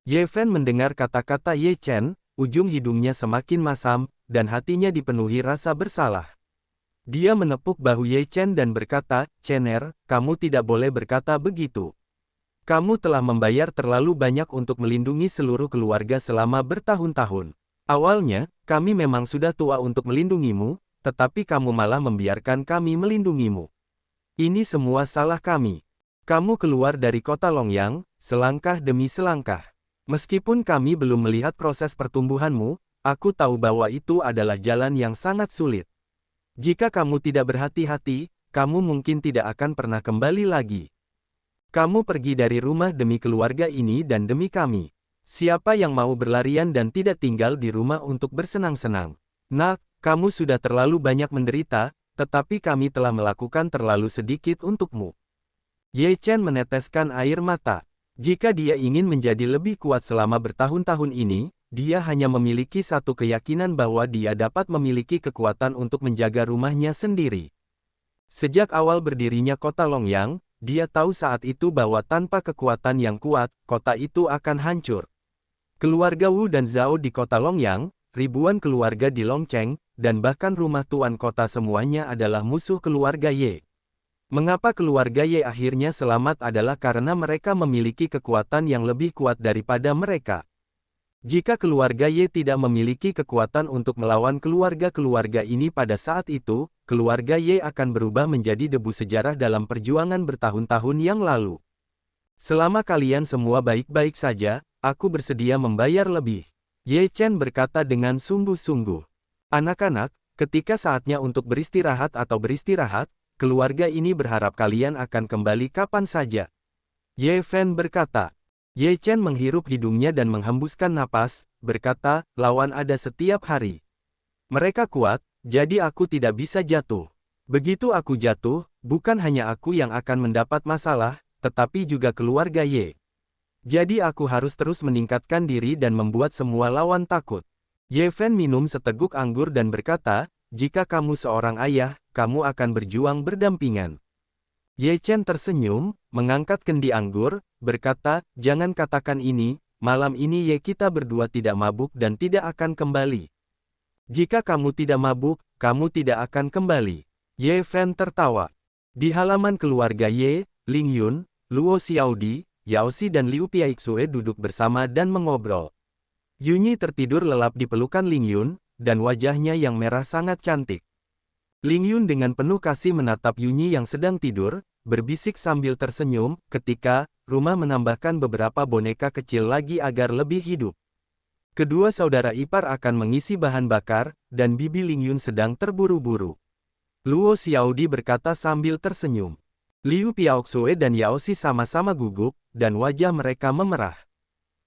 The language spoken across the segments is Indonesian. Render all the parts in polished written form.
Ye Fen mendengar kata-kata Ye Chen, ujung hidungnya semakin masam, dan hatinya dipenuhi rasa bersalah. Dia menepuk bahu Ye Chen dan berkata, "Chener, kamu tidak boleh berkata begitu. Kamu telah membayar terlalu banyak untuk melindungi seluruh keluarga selama bertahun-tahun. Awalnya, kami memang sudah tua untuk melindungimu, tetapi kamu malah membiarkan kami melindungimu. Ini semua salah kami. Kamu keluar dari kota Longyang, selangkah demi selangkah. Meskipun kami belum melihat proses pertumbuhanmu, aku tahu bahwa itu adalah jalan yang sangat sulit. Jika kamu tidak berhati-hati, kamu mungkin tidak akan pernah kembali lagi. Kamu pergi dari rumah demi keluarga ini dan demi kami. Siapa yang mau berlarian dan tidak tinggal di rumah untuk bersenang-senang? Nak, kamu sudah terlalu banyak menderita, tetapi kami telah melakukan terlalu sedikit untukmu." Ye Chen meneteskan air mata. Jika dia ingin menjadi lebih kuat selama bertahun-tahun ini, dia hanya memiliki satu keyakinan bahwa dia dapat memiliki kekuatan untuk menjaga rumahnya sendiri. Sejak awal berdirinya kota Longyang, dia tahu saat itu bahwa tanpa kekuatan yang kuat, kota itu akan hancur. Keluarga Wu dan Zhao di kota Longyang, ribuan keluarga di Longcheng, dan bahkan rumah tuan kota semuanya adalah musuh keluarga Ye. Mengapa keluarga Ye akhirnya selamat adalah karena mereka memiliki kekuatan yang lebih kuat daripada mereka. Jika keluarga Ye tidak memiliki kekuatan untuk melawan keluarga-keluarga ini pada saat itu, keluarga Ye akan berubah menjadi debu sejarah dalam perjuangan bertahun-tahun yang lalu. Selama kalian semua baik-baik saja, aku bersedia membayar lebih. Ye Chen berkata dengan sungguh-sungguh. Anak-anak, ketika saatnya untuk beristirahat atau beristirahat, keluarga ini berharap kalian akan kembali kapan saja. Ye Fen berkata. Ye Chen menghirup hidungnya dan menghembuskan napas, berkata, "Lawan ada setiap hari. Mereka kuat, jadi aku tidak bisa jatuh. Begitu aku jatuh, bukan hanya aku yang akan mendapat masalah, tetapi juga keluarga Ye. Jadi aku harus terus meningkatkan diri dan membuat semua lawan takut." Ye Fen minum seteguk anggur dan berkata, "Jika kamu seorang ayah, kamu akan berjuang berdampingan." Ye Chen tersenyum, mengangkat kendi anggur, berkata, "Jangan katakan ini, malam ini Ye kita berdua tidak mabuk dan tidak akan kembali. Jika kamu tidak mabuk, kamu tidak akan kembali." Ye Fen tertawa. Di halaman keluarga Ye, Ling Yun, Luo Xiaodi, Yao Xi dan Liu Piaixue duduk bersama dan mengobrol. Yunyi tertidur lelap di pelukan Ling Yun, dan wajahnya yang merah sangat cantik. Ling Yun dengan penuh kasih menatap Yunyi yang sedang tidur, berbisik sambil tersenyum, ketika rumah menambahkan beberapa boneka kecil lagi agar lebih hidup. Kedua saudara ipar akan mengisi bahan bakar, dan bibi Ling Yun sedang terburu-buru. Luo Xiaodi berkata sambil tersenyum. Liu Piaoxue dan Yao Xi sama-sama gugup, dan wajah mereka memerah.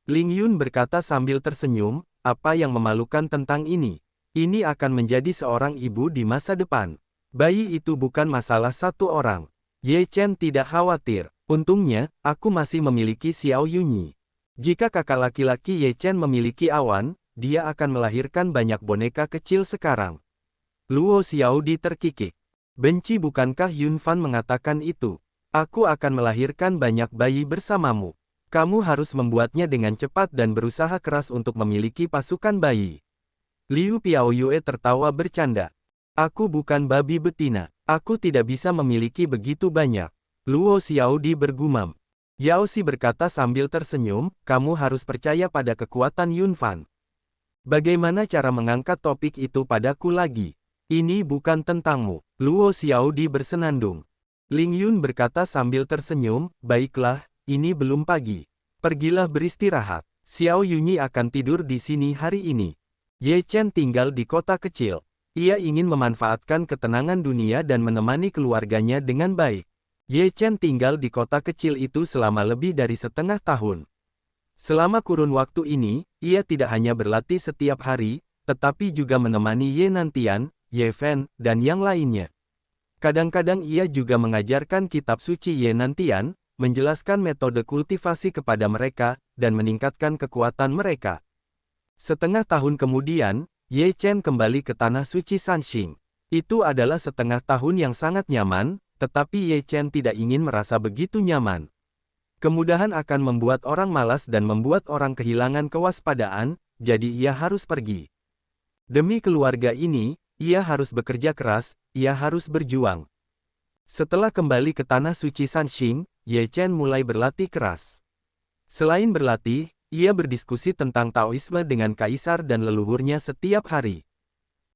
Ling Yun berkata sambil tersenyum, "Apa yang memalukan tentang ini? Ini akan menjadi seorang ibu di masa depan. Bayi itu bukan masalah satu orang." Ye Chen tidak khawatir. "Untungnya, aku masih memiliki Xiao Yunyi. Jika kakak laki-laki Ye Chen memiliki awan, dia akan melahirkan banyak boneka kecil sekarang." Luo Xiaodi terkikik. "Benci bukankah Yun Fan mengatakan itu? Aku akan melahirkan banyak bayi bersamamu. Kamu harus membuatnya dengan cepat dan berusaha keras untuk memiliki pasukan bayi." Liu Piaoyue tertawa bercanda. "Aku bukan babi betina. Aku tidak bisa memiliki begitu banyak." Luo Xiaodi bergumam. Yao Xi berkata sambil tersenyum, "Kamu harus percaya pada kekuatan Yun Fan. Bagaimana cara mengangkat topik itu padaku lagi? Ini bukan tentangmu." Luo Xiaodi bersenandung. Ling Yun berkata sambil tersenyum, "Baiklah, ini belum pagi. Pergilah beristirahat. Xiao Yunyi akan tidur di sini hari ini." Ye Chen tinggal di kota kecil. Ia ingin memanfaatkan ketenangan dunia dan menemani keluarganya dengan baik. Ye Chen tinggal di kota kecil itu selama lebih dari setengah tahun. Selama kurun waktu ini, ia tidak hanya berlatih setiap hari, tetapi juga menemani Ye Nantian, Ye Fen, dan yang lainnya. Kadang-kadang ia juga mengajarkan kitab suci Ye Nantian, menjelaskan metode kultivasi kepada mereka, dan meningkatkan kekuatan mereka. Setengah tahun kemudian, Ye Chen kembali ke tanah suci Sanxing. Itu adalah setengah tahun yang sangat nyaman, tetapi Ye Chen tidak ingin merasa begitu nyaman. Kemudahan akan membuat orang malas dan membuat orang kehilangan kewaspadaan, jadi ia harus pergi. Demi keluarga ini, ia harus bekerja keras, ia harus berjuang. Setelah kembali ke tanah suci Sanxing, Ye Chen mulai berlatih keras. Selain berlatih, ia berdiskusi tentang Taoisme dengan kaisar dan leluhurnya setiap hari.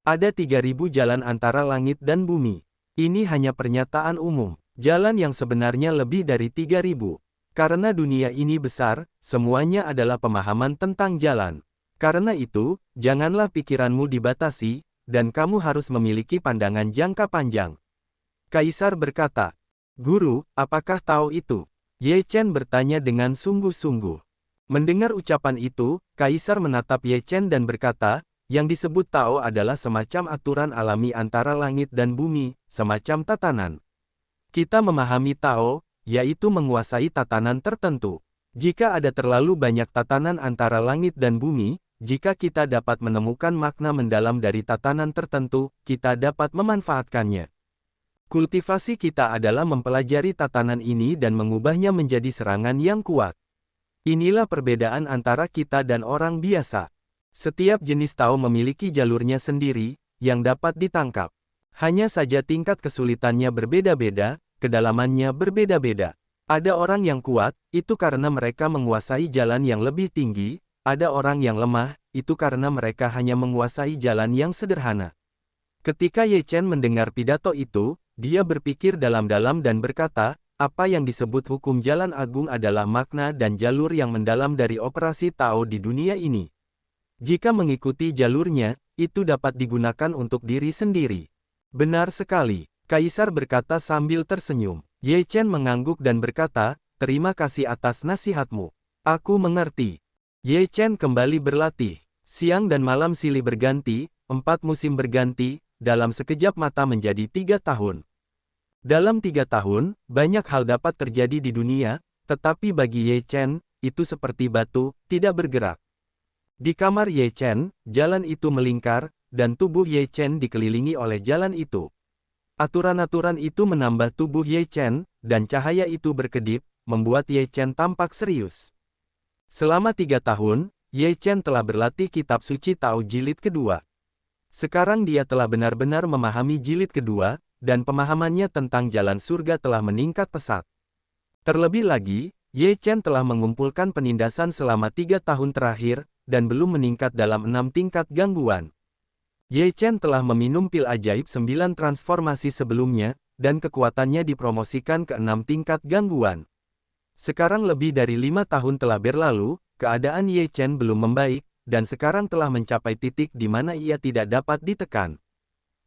Ada 3.000 jalan antara langit dan bumi. Ini hanya pernyataan umum. Jalan yang sebenarnya lebih dari 3.000. Karena dunia ini besar, semuanya adalah pemahaman tentang jalan. Karena itu, janganlah pikiranmu dibatasi, dan kamu harus memiliki pandangan jangka panjang. Kaisar berkata, "Guru, apakah Tao itu?" Ye Chen bertanya dengan sungguh-sungguh. Mendengar ucapan itu, Kaisar menatap Ye Chen dan berkata, yang disebut Tao adalah semacam aturan alami antara langit dan bumi, semacam tatanan. Kita memahami Tao, yaitu menguasai tatanan tertentu. Jika ada terlalu banyak tatanan antara langit dan bumi, jika kita dapat menemukan makna mendalam dari tatanan tertentu, kita dapat memanfaatkannya. Kultivasi kita adalah mempelajari tatanan ini dan mengubahnya menjadi serangan yang kuat. Inilah perbedaan antara kita dan orang biasa. Setiap jenis Tao memiliki jalurnya sendiri, yang dapat ditangkap. Hanya saja tingkat kesulitannya berbeda-beda, kedalamannya berbeda-beda. Ada orang yang kuat, itu karena mereka menguasai jalan yang lebih tinggi, ada orang yang lemah, itu karena mereka hanya menguasai jalan yang sederhana. Ketika Ye Chen mendengar pidato itu, dia berpikir dalam-dalam dan berkata, apa yang disebut hukum jalan agung adalah makna dan jalur yang mendalam dari operasi Tao di dunia ini. Jika mengikuti jalurnya, itu dapat digunakan untuk diri sendiri. Benar sekali, Kaisar berkata sambil tersenyum. Ye Chen mengangguk dan berkata, terima kasih atas nasihatmu. Aku mengerti. Ye Chen kembali berlatih. Siang dan malam silih berganti, 4 musim berganti, dalam sekejap mata menjadi 3 tahun. Dalam 3 tahun, banyak hal dapat terjadi di dunia, tetapi bagi Ye Chen, itu seperti batu, tidak bergerak. Di kamar Ye Chen, jalan itu melingkar, dan tubuh Ye Chen dikelilingi oleh jalan itu. Aturan-aturan itu menambah tubuh Ye Chen, dan cahaya itu berkedip, membuat Ye Chen tampak serius. Selama 3 tahun, Ye Chen telah berlatih kitab suci Tao jilid kedua. Sekarang dia telah benar-benar memahami jilid kedua, dan pemahamannya tentang jalan surga telah meningkat pesat. Terlebih lagi, Ye Chen telah mengumpulkan penindasan selama 3 tahun terakhir, dan belum meningkat dalam 6 tingkat gangguan. Ye Chen telah meminum pil ajaib 9 transformasi sebelumnya, dan kekuatannya dipromosikan ke 6 tingkat gangguan. Sekarang lebih dari 5 tahun telah berlalu, keadaan Ye Chen belum membaik, dan sekarang telah mencapai titik di mana ia tidak dapat ditekan.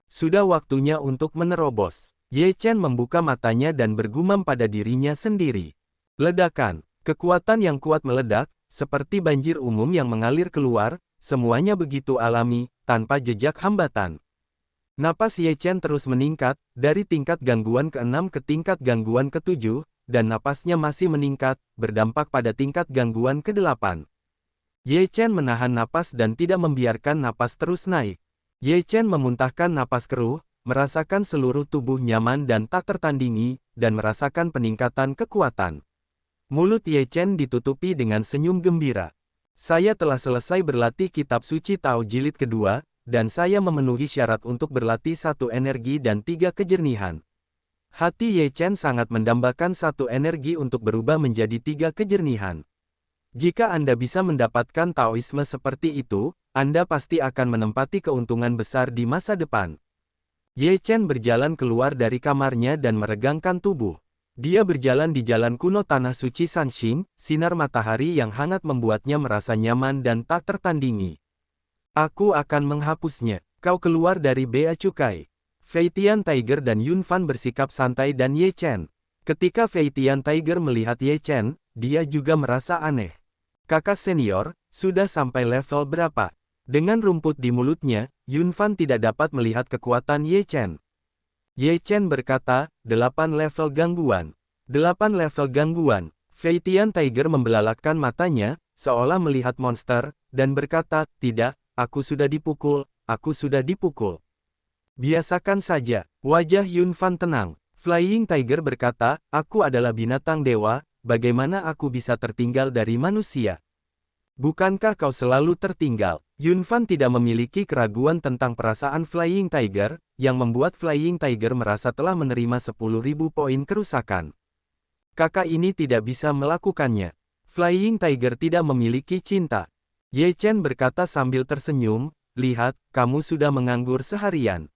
Sudah waktunya untuk menerobos. Ye Chen membuka matanya dan bergumam pada dirinya sendiri. Ledakan, kekuatan yang kuat meledak, seperti banjir umum yang mengalir keluar, semuanya begitu alami, tanpa jejak hambatan. Napas Ye Chen terus meningkat, dari tingkat gangguan ke-6 ke tingkat gangguan ke-7, dan napasnya masih meningkat, berdampak pada tingkat gangguan ke-8. Ye Chen menahan napas dan tidak membiarkan napas terus naik. Ye Chen memuntahkan napas keruh, merasakan seluruh tubuh nyaman dan tak tertandingi, dan merasakan peningkatan kekuatan. Mulut Ye Chen ditutupi dengan senyum gembira. Saya telah selesai berlatih kitab suci Tao jilid kedua, dan saya memenuhi syarat untuk berlatih 1 energi dan 3 kejernihan. Hati Ye Chen sangat mendambakan 1 energi untuk berubah menjadi 3 kejernihan. Jika Anda bisa mendapatkan Taoisme seperti itu, Anda pasti akan menempati keuntungan besar di masa depan. Ye Chen berjalan keluar dari kamarnya dan meregangkan tubuh. Dia berjalan di jalan kuno tanah suci Sanxing, sinar matahari yang hangat membuatnya merasa nyaman dan tak tertandingi. Aku akan menghapusnya. Kau keluar dari Bea Cukai. Fei Tian Tiger dan Yun Fan bersikap santai dan Ye Chen. Ketika Fei Tian Tiger melihat Ye Chen, dia juga merasa aneh. Kakak senior, sudah sampai level berapa? Dengan rumput di mulutnya, Yun Fan tidak dapat melihat kekuatan Ye Chen. Ye Chen berkata, 8 level gangguan. 8 level gangguan. Fei Tian Tiger membelalakkan matanya, seolah melihat monster, dan berkata, tidak, aku sudah dipukul, aku sudah dipukul. Biasakan saja. Wajah Yun Fan tenang. Flying Tiger berkata, aku adalah binatang dewa, bagaimana aku bisa tertinggal dari manusia? Bukankah kau selalu tertinggal? Yun Fan tidak memiliki keraguan tentang perasaan Flying Tiger, yang membuat Flying Tiger merasa telah menerima 10.000 poin kerusakan. Kakak ini tidak bisa melakukannya. Flying Tiger tidak memiliki cinta. Ye Chen berkata sambil tersenyum, lihat, kamu sudah menganggur seharian.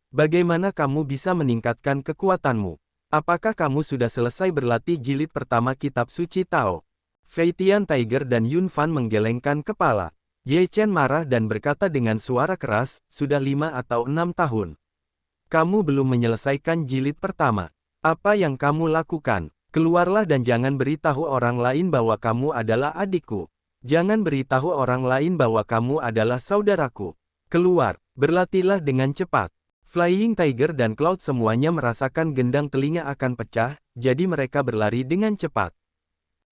Bagaimana kamu bisa meningkatkan kekuatanmu? Apakah kamu sudah selesai berlatih jilid pertama kitab suci Tao? Fei Tian Tiger dan Yun Fan menggelengkan kepala. Ye Chen marah dan berkata dengan suara keras, sudah 5 atau 6 tahun. Kamu belum menyelesaikan jilid pertama. Apa yang kamu lakukan? Keluarlah dan jangan beritahu orang lain bahwa kamu adalah adikku. Jangan beritahu orang lain bahwa kamu adalah saudaraku. Keluar, berlatihlah dengan cepat. Flying Tiger dan Cloud semuanya merasakan gendang telinga akan pecah, jadi mereka berlari dengan cepat.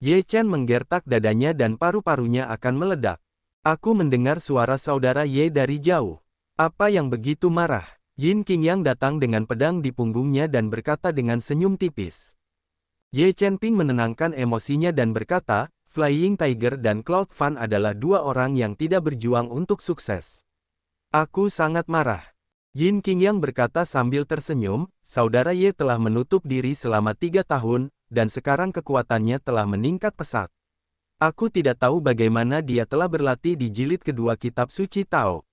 Ye Chen menggertak dadanya dan paru-parunya akan meledak. Aku mendengar suara saudara Ye dari jauh. Apa yang begitu marah? Yin Qingyang datang dengan pedang di punggungnya dan berkata dengan senyum tipis. Ye Chen Ping menenangkan emosinya dan berkata, Flying Tiger dan Cloud Fan adalah dua orang yang tidak berjuang untuk sukses. Aku sangat marah. Yin Qingyang berkata sambil tersenyum, saudara Ye telah menutup diri selama 3 tahun, dan sekarang kekuatannya telah meningkat pesat. Aku tidak tahu bagaimana dia telah berlatih di jilid kedua kitab suci Tao.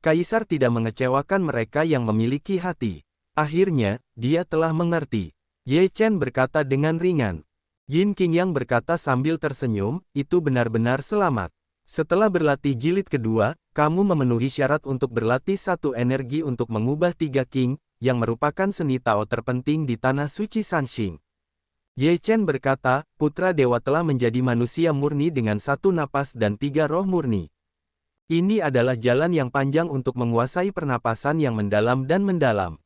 Kaisar tidak mengecewakan mereka yang memiliki hati. Akhirnya, dia telah mengerti. Ye Chen berkata dengan ringan. Yin Qingyang berkata sambil tersenyum, itu benar-benar selamat. Setelah berlatih jilid kedua, kamu memenuhi syarat untuk berlatih satu energi untuk mengubah 3 Qing, yang merupakan seni Tao terpenting di tanah suci Sanxing. Ye Chen berkata, putra dewa telah menjadi manusia murni dengan 1 napas dan 3 roh murni. Ini adalah jalan yang panjang untuk menguasai pernapasan yang mendalam dan mendalam.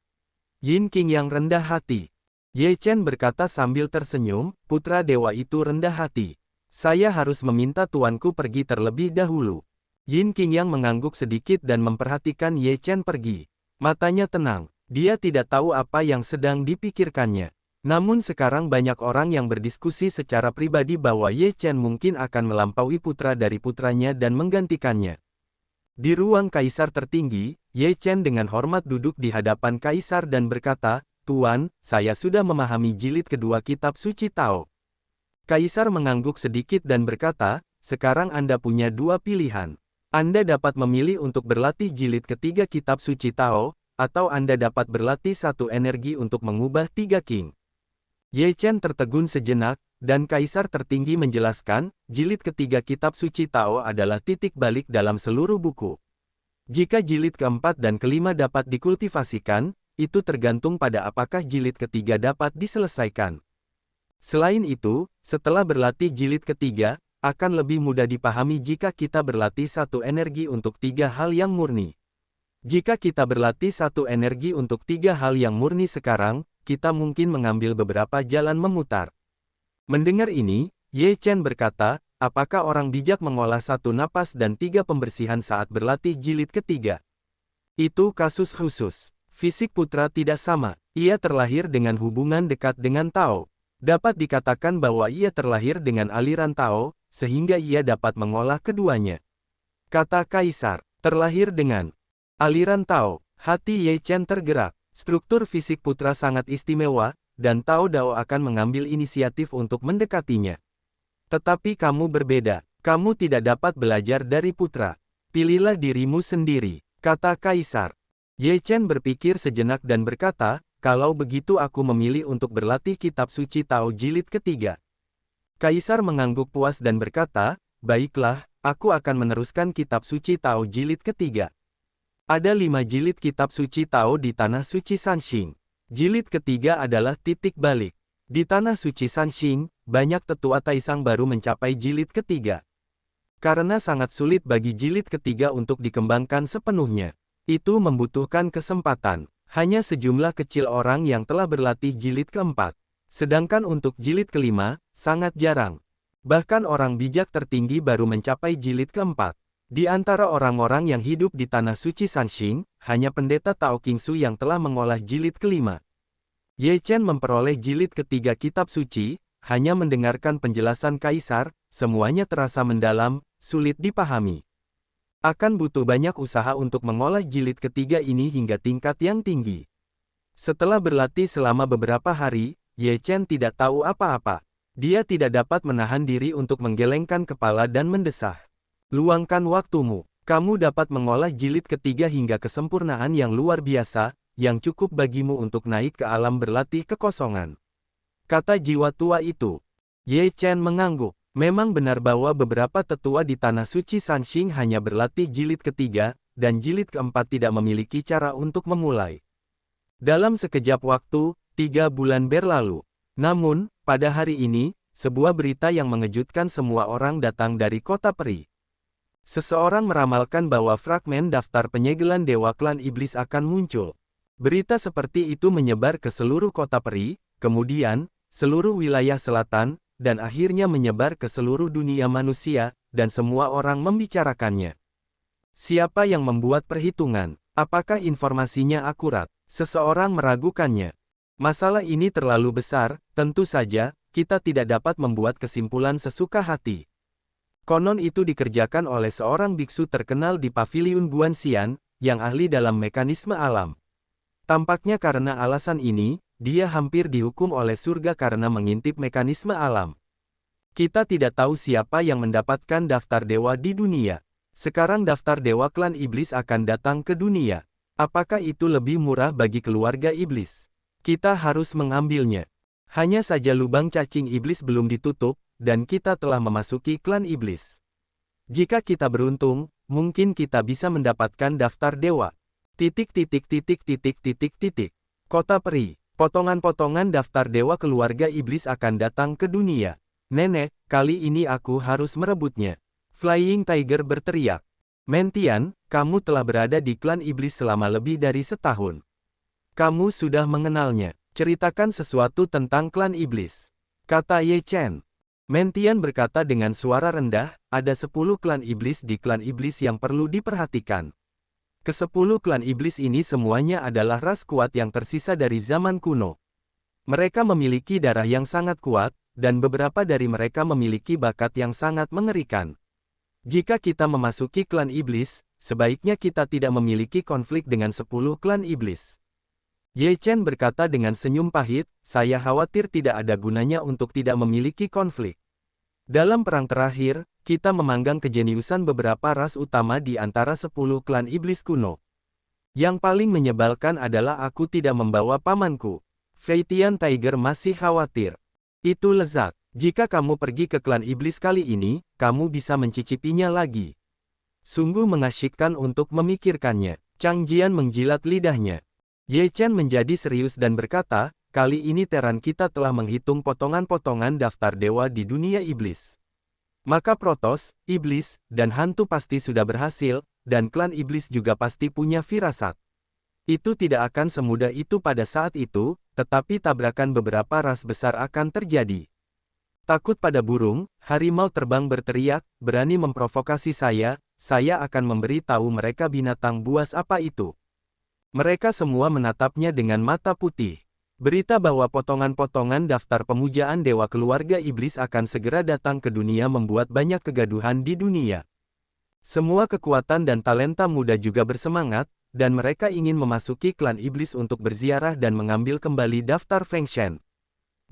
Yin Qingyang rendah hati. Ye Chen berkata sambil tersenyum, putra dewa itu rendah hati. Saya harus meminta tuanku pergi terlebih dahulu. Yin Qingyang mengangguk sedikit dan memperhatikan Ye Chen pergi. Matanya tenang, dia tidak tahu apa yang sedang dipikirkannya. Namun sekarang banyak orang yang berdiskusi secara pribadi bahwa Ye Chen mungkin akan melampaui putra dari putranya dan menggantikannya. Di ruang kaisar tertinggi, Ye Chen dengan hormat duduk di hadapan kaisar dan berkata, Tuan, saya sudah memahami jilid kedua kitab suci Tao. Kaisar mengangguk sedikit dan berkata, sekarang Anda punya 2 pilihan. Anda dapat memilih untuk berlatih jilid ketiga kitab suci Tao, atau Anda dapat berlatih satu energi untuk mengubah 3 Qing. Ye Chen tertegun sejenak, dan kaisar tertinggi menjelaskan, jilid ketiga kitab suci Tao adalah titik balik dalam seluruh buku. Jika jilid keempat dan kelima dapat dikultivasikan, itu tergantung pada apakah jilid ketiga dapat diselesaikan. Selain itu, setelah berlatih jilid ketiga, akan lebih mudah dipahami jika kita berlatih satu energi untuk 3 hal yang murni. Jika kita berlatih satu energi untuk 3 hal yang murni sekarang, kita mungkin mengambil beberapa jalan memutar. Mendengar ini, Ye Chen berkata, apakah orang bijak mengolah 1 napas dan 3 pembersihan saat berlatih jilid ketiga? Itu kasus khusus. Fisik putra tidak sama. Ia terlahir dengan hubungan dekat dengan Tao. Dapat dikatakan bahwa ia terlahir dengan aliran Tao, sehingga ia dapat mengolah keduanya. Kata kaisar, terlahir dengan aliran Tao. Hati Ye Chen tergerak. Struktur fisik putra sangat istimewa, dan Tao Dao akan mengambil inisiatif untuk mendekatinya. Tetapi kamu berbeda. Kamu tidak dapat belajar dari putra. Pilihlah dirimu sendiri, kata kaisar. Ye Chen berpikir sejenak dan berkata, kalau begitu aku memilih untuk berlatih kitab suci Tao jilid ketiga. Kaisar mengangguk puas dan berkata, baiklah, aku akan meneruskan kitab suci Tao jilid ketiga. Ada 5 jilid kitab suci Tao di tanah suci Sanxing. Jilid ketiga adalah titik balik. Di tanah suci Sanxing, banyak tetua Taisang baru mencapai jilid ketiga. Karena sangat sulit bagi jilid ketiga untuk dikembangkan sepenuhnya. Itu membutuhkan kesempatan. Hanya sejumlah kecil orang yang telah berlatih jilid keempat. Sedangkan untuk jilid kelima, sangat jarang. Bahkan orang bijak tertinggi baru mencapai jilid keempat. Di antara orang-orang yang hidup di tanah suci Sanxing, hanya pendeta Tao Qingsu yang telah mengolah jilid kelima. Ye Chen memperoleh jilid ketiga kitab suci, hanya mendengarkan penjelasan kaisar, semuanya terasa mendalam, sulit dipahami. Akan butuh banyak usaha untuk mengolah jilid ketiga ini hingga tingkat yang tinggi. Setelah berlatih selama beberapa hari, Ye Chen tidak tahu apa-apa. Dia tidak dapat menahan diri untuk menggelengkan kepala dan mendesah. Luangkan waktumu. Kamu dapat mengolah jilid ketiga hingga kesempurnaan yang luar biasa, yang cukup bagimu untuk naik ke alam berlatih kekosongan. Kata jiwa tua itu. Ye Chen mengangguk. Memang benar bahwa beberapa tetua di Tanah Suci Sanxing hanya berlatih jilid ketiga, dan jilid keempat tidak memiliki cara untuk memulai. Dalam sekejap waktu, 3 bulan berlalu. Namun, pada hari ini, sebuah berita yang mengejutkan semua orang datang dari kota peri. Seseorang meramalkan bahwa fragmen daftar penyegelan Dewa Klan Iblis akan muncul. Berita seperti itu menyebar ke seluruh kota peri, kemudian, seluruh wilayah selatan, dan akhirnya menyebar ke seluruh dunia manusia, dan semua orang membicarakannya. Siapa yang membuat perhitungan? Apakah informasinya akurat? Seseorang meragukannya. Masalah ini terlalu besar, tentu saja, kita tidak dapat membuat kesimpulan sesuka hati. Konon itu dikerjakan oleh seorang biksu terkenal di Paviliun Guanxian, yang ahli dalam mekanisme alam. Tampaknya karena alasan ini, dia hampir dihukum oleh surga karena mengintip mekanisme alam. Kita tidak tahu siapa yang mendapatkan daftar dewa di dunia. Sekarang daftar dewa klan iblis akan datang ke dunia. Apakah itu lebih murah bagi keluarga iblis? Kita harus mengambilnya. Hanya saja lubang cacing iblis belum ditutup, dan kita telah memasuki klan iblis. Jika kita beruntung, mungkin kita bisa mendapatkan daftar dewa. Kota peri. Potongan-potongan daftar dewa keluarga iblis akan datang ke dunia. Nenek, kali ini aku harus merebutnya. Flying Tiger berteriak. Mentian, kamu telah berada di klan iblis selama lebih dari setahun. Kamu sudah mengenalnya. Ceritakan sesuatu tentang klan iblis. Kata Ye Chen. Mentian berkata dengan suara rendah, ada 10 klan iblis di klan iblis yang perlu diperhatikan. Ke-10 klan iblis ini semuanya adalah ras kuat yang tersisa dari zaman kuno. Mereka memiliki darah yang sangat kuat, dan beberapa dari mereka memiliki bakat yang sangat mengerikan. Jika kita memasuki klan iblis, sebaiknya kita tidak memiliki konflik dengan 10 klan iblis. Ye Chen berkata dengan senyum pahit, saya khawatir tidak ada gunanya untuk tidak memiliki konflik. Dalam perang terakhir, kita memanggang kejeniusan beberapa ras utama di antara 10 klan iblis kuno. Yang paling menyebalkan adalah aku tidak membawa pamanku. Feitian Tiger masih khawatir. Itu lezat. Jika kamu pergi ke klan iblis kali ini, kamu bisa mencicipinya lagi. Sungguh mengasyikkan untuk memikirkannya. Chang Jian menjilat lidahnya. Ye Chen menjadi serius dan berkata, kali ini Teran kita telah menghitung potongan-potongan daftar dewa di dunia iblis. Maka Protoss, iblis, dan hantu pasti sudah berhasil, dan klan iblis juga pasti punya firasat. Itu tidak akan semudah itu pada saat itu, tetapi tabrakan beberapa ras besar akan terjadi. Takut pada burung, harimau terbang berteriak, berani memprovokasi saya akan memberi tahu mereka binatang buas apa itu. Mereka semua menatapnya dengan mata putih. Berita bahwa potongan-potongan daftar pemujaan dewa keluarga iblis akan segera datang ke dunia membuat banyak kegaduhan di dunia. Semua kekuatan dan talenta muda juga bersemangat, dan mereka ingin memasuki klan iblis untuk berziarah dan mengambil kembali daftar Feng Shen.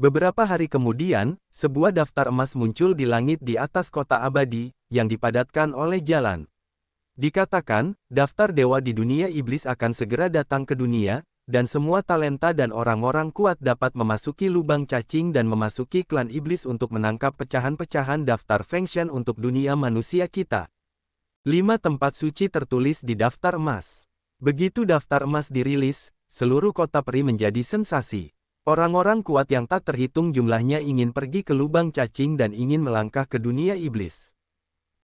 Beberapa hari kemudian, sebuah daftar emas muncul di langit di atas kota abadi, yang dipadatkan oleh jalan. Dikatakan, daftar dewa di dunia iblis akan segera datang ke dunia, dan semua talenta dan orang-orang kuat dapat memasuki lubang cacing dan memasuki klan iblis untuk menangkap pecahan-pecahan daftar Feng Shen untuk dunia manusia kita. 5 tempat suci tertulis di daftar emas. Begitu daftar emas dirilis, seluruh kota peri menjadi sensasi. Orang-orang kuat yang tak terhitung jumlahnya ingin pergi ke lubang cacing dan ingin melangkah ke dunia iblis.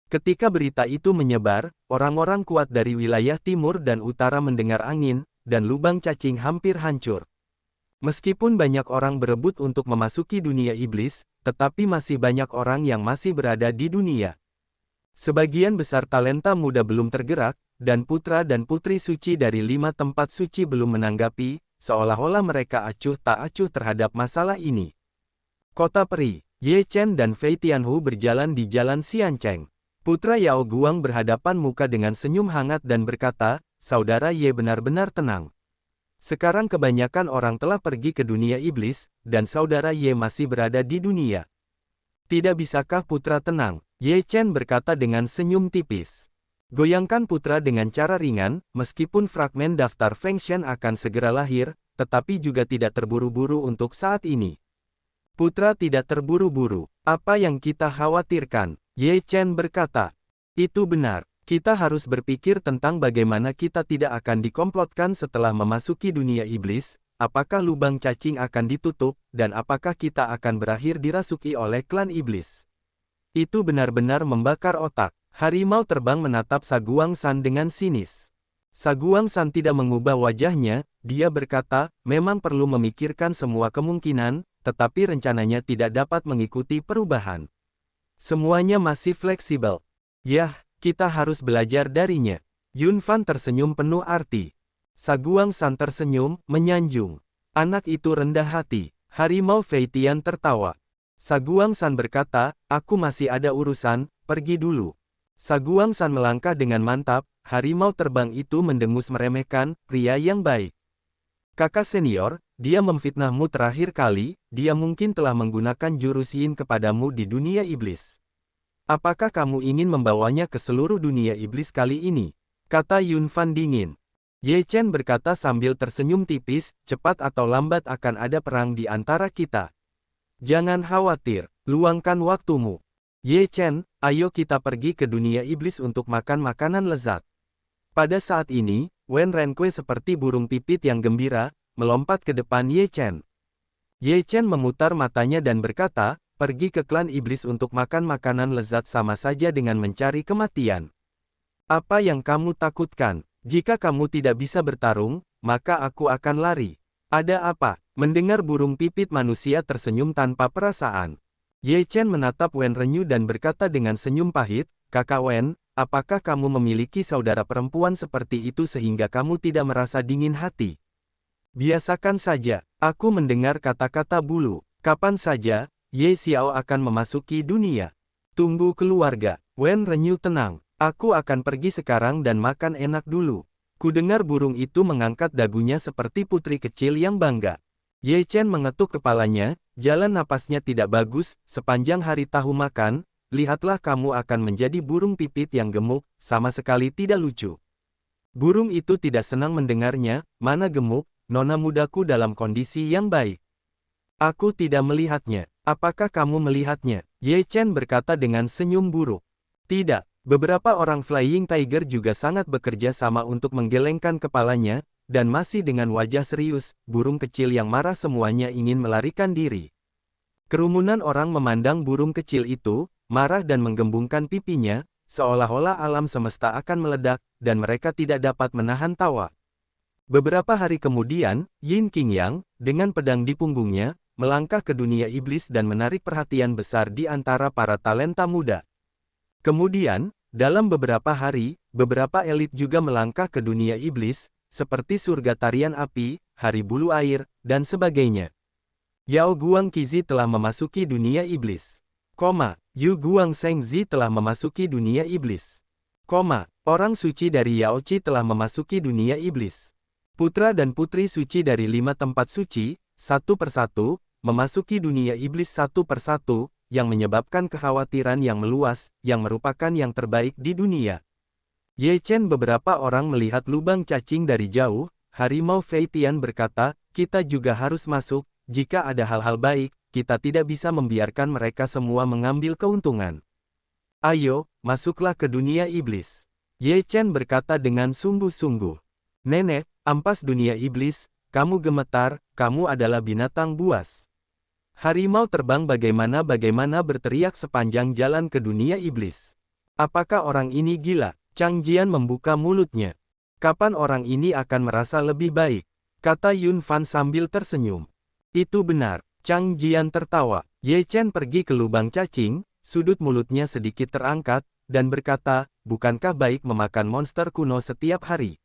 Ketika berita itu menyebar, orang-orang kuat dari wilayah timur dan utara mendengar angin, dan lubang cacing hampir hancur. Meskipun banyak orang berebut untuk memasuki dunia iblis, tetapi masih banyak orang yang masih berada di dunia. Sebagian besar talenta muda belum tergerak, dan putra dan putri suci dari 5 tempat suci belum menanggapi, seolah-olah mereka acuh tak acuh terhadap masalah ini. Kota Peri, Ye Chen dan Fei Tianhu berjalan di jalan Xiancheng. Putra Yao Guang berhadapan muka dengan senyum hangat dan berkata, "Saudara Ye benar-benar tenang. Sekarang kebanyakan orang telah pergi ke dunia iblis, dan saudara Ye masih berada di dunia. Tidak bisakah putra tenang?" Ye Chen berkata dengan senyum tipis. "Goyangkan putra dengan cara ringan, meskipun fragmen daftar Feng Shen akan segera lahir, tetapi juga tidak terburu-buru untuk saat ini." Putra tidak terburu-buru. Apa yang kita khawatirkan? Ye Chen berkata. Itu benar. Kita harus berpikir tentang bagaimana kita tidak akan dikomplotkan setelah memasuki dunia iblis, apakah lubang cacing akan ditutup, dan apakah kita akan berakhir dirasuki oleh klan iblis. Itu benar-benar membakar otak. Harimau terbang menatap Saguang San dengan sinis. Saguang San tidak mengubah wajahnya, dia berkata, memang perlu memikirkan semua kemungkinan, tetapi rencananya tidak dapat mengikuti perubahan. Semuanya masih fleksibel. Yah, kita harus belajar darinya. Yun Fan tersenyum penuh arti. Saguang San tersenyum, menyanjung. Anak itu rendah hati. Harimau Fei Tian tertawa. Saguang San berkata, aku masih ada urusan, pergi dulu. Saguang San melangkah dengan mantap, harimau terbang itu mendengus meremehkan, pria yang baik. Kakak senior, dia memfitnahmu terakhir kali, dia mungkin telah menggunakan jurus yin kepadamu di dunia iblis. Apakah kamu ingin membawanya ke seluruh dunia iblis kali ini? Kata Yun Fan dingin. Ye Chen berkata sambil tersenyum tipis, cepat atau lambat akan ada perang di antara kita. Jangan khawatir, luangkan waktumu. Ye Chen, ayo kita pergi ke dunia iblis untuk makan makanan lezat. Pada saat ini, Wen Renkui seperti burung pipit yang gembira, melompat ke depan Ye Chen. Ye Chen memutar matanya dan berkata, pergi ke klan iblis untuk makan makanan lezat sama saja dengan mencari kematian. Apa yang kamu takutkan? Jika kamu tidak bisa bertarung, maka aku akan lari. Ada apa? Mendengar burung pipit manusia tersenyum tanpa perasaan. Ye Chen menatap Wen Renyu dan berkata dengan senyum pahit, Kakak Wen, apakah kamu memiliki saudara perempuan seperti itu sehingga kamu tidak merasa dingin hati? Biasakan saja, aku mendengar kata-kata bulu. Kapan saja, Ye Xiao akan memasuki dunia. Tunggu keluarga. Wen Renyu tenang. Aku akan pergi sekarang dan makan enak dulu. Kudengar burung itu mengangkat dagunya seperti putri kecil yang bangga. Ye Chen mengetuk kepalanya, jalan napasnya tidak bagus, sepanjang hari tahu makan, lihatlah kamu akan menjadi burung pipit yang gemuk, sama sekali tidak lucu. Burung itu tidak senang mendengarnya, mana gemuk, nona mudaku dalam kondisi yang baik. Aku tidak melihatnya, apakah kamu melihatnya? Ye Chen berkata dengan senyum buruk. Tidak, beberapa orang Flying Tiger juga sangat bekerja sama untuk menggelengkan kepalanya, dan masih dengan wajah serius, burung kecil yang marah semuanya ingin melarikan diri. Kerumunan orang memandang burung kecil itu, marah dan menggembungkan pipinya, seolah-olah alam semesta akan meledak, dan mereka tidak dapat menahan tawa. Beberapa hari kemudian, Yin Qingyang, dengan pedang di punggungnya, melangkah ke dunia iblis dan menarik perhatian besar di antara para talenta muda. Kemudian, dalam beberapa hari, beberapa elit juga melangkah ke dunia iblis, seperti surga tarian api, hari bulu air, dan sebagainya. Yao Guang Qizi telah memasuki dunia iblis. Yu Guang Shengzi telah memasuki dunia iblis. Orang suci dari Yao Qi telah memasuki dunia iblis. Putra dan putri suci dari 5 tempat suci, satu persatu, memasuki dunia iblis satu persatu, yang menyebabkan kekhawatiran yang meluas, yang merupakan yang terbaik di dunia. Ye Chen beberapa orang melihat lubang cacing dari jauh, harimau Fei Tian berkata, kita juga harus masuk, jika ada hal-hal baik, kita tidak bisa membiarkan mereka semua mengambil keuntungan. Ayo, masuklah ke dunia iblis. Ye Chen berkata dengan sungguh-sungguh. Nenek, ampas dunia iblis, kamu gemetar, kamu adalah binatang buas. Harimau terbang bagaimana berteriak sepanjang jalan ke dunia iblis. Apakah orang ini gila? Chang Jian membuka mulutnya. Kapan orang ini akan merasa lebih baik? Kata Yun Fan sambil tersenyum. Itu benar. Chang Jian tertawa. Ye Chen pergi ke lubang cacing, sudut mulutnya sedikit terangkat, dan berkata, bukankah baik memakan monster kuno setiap hari?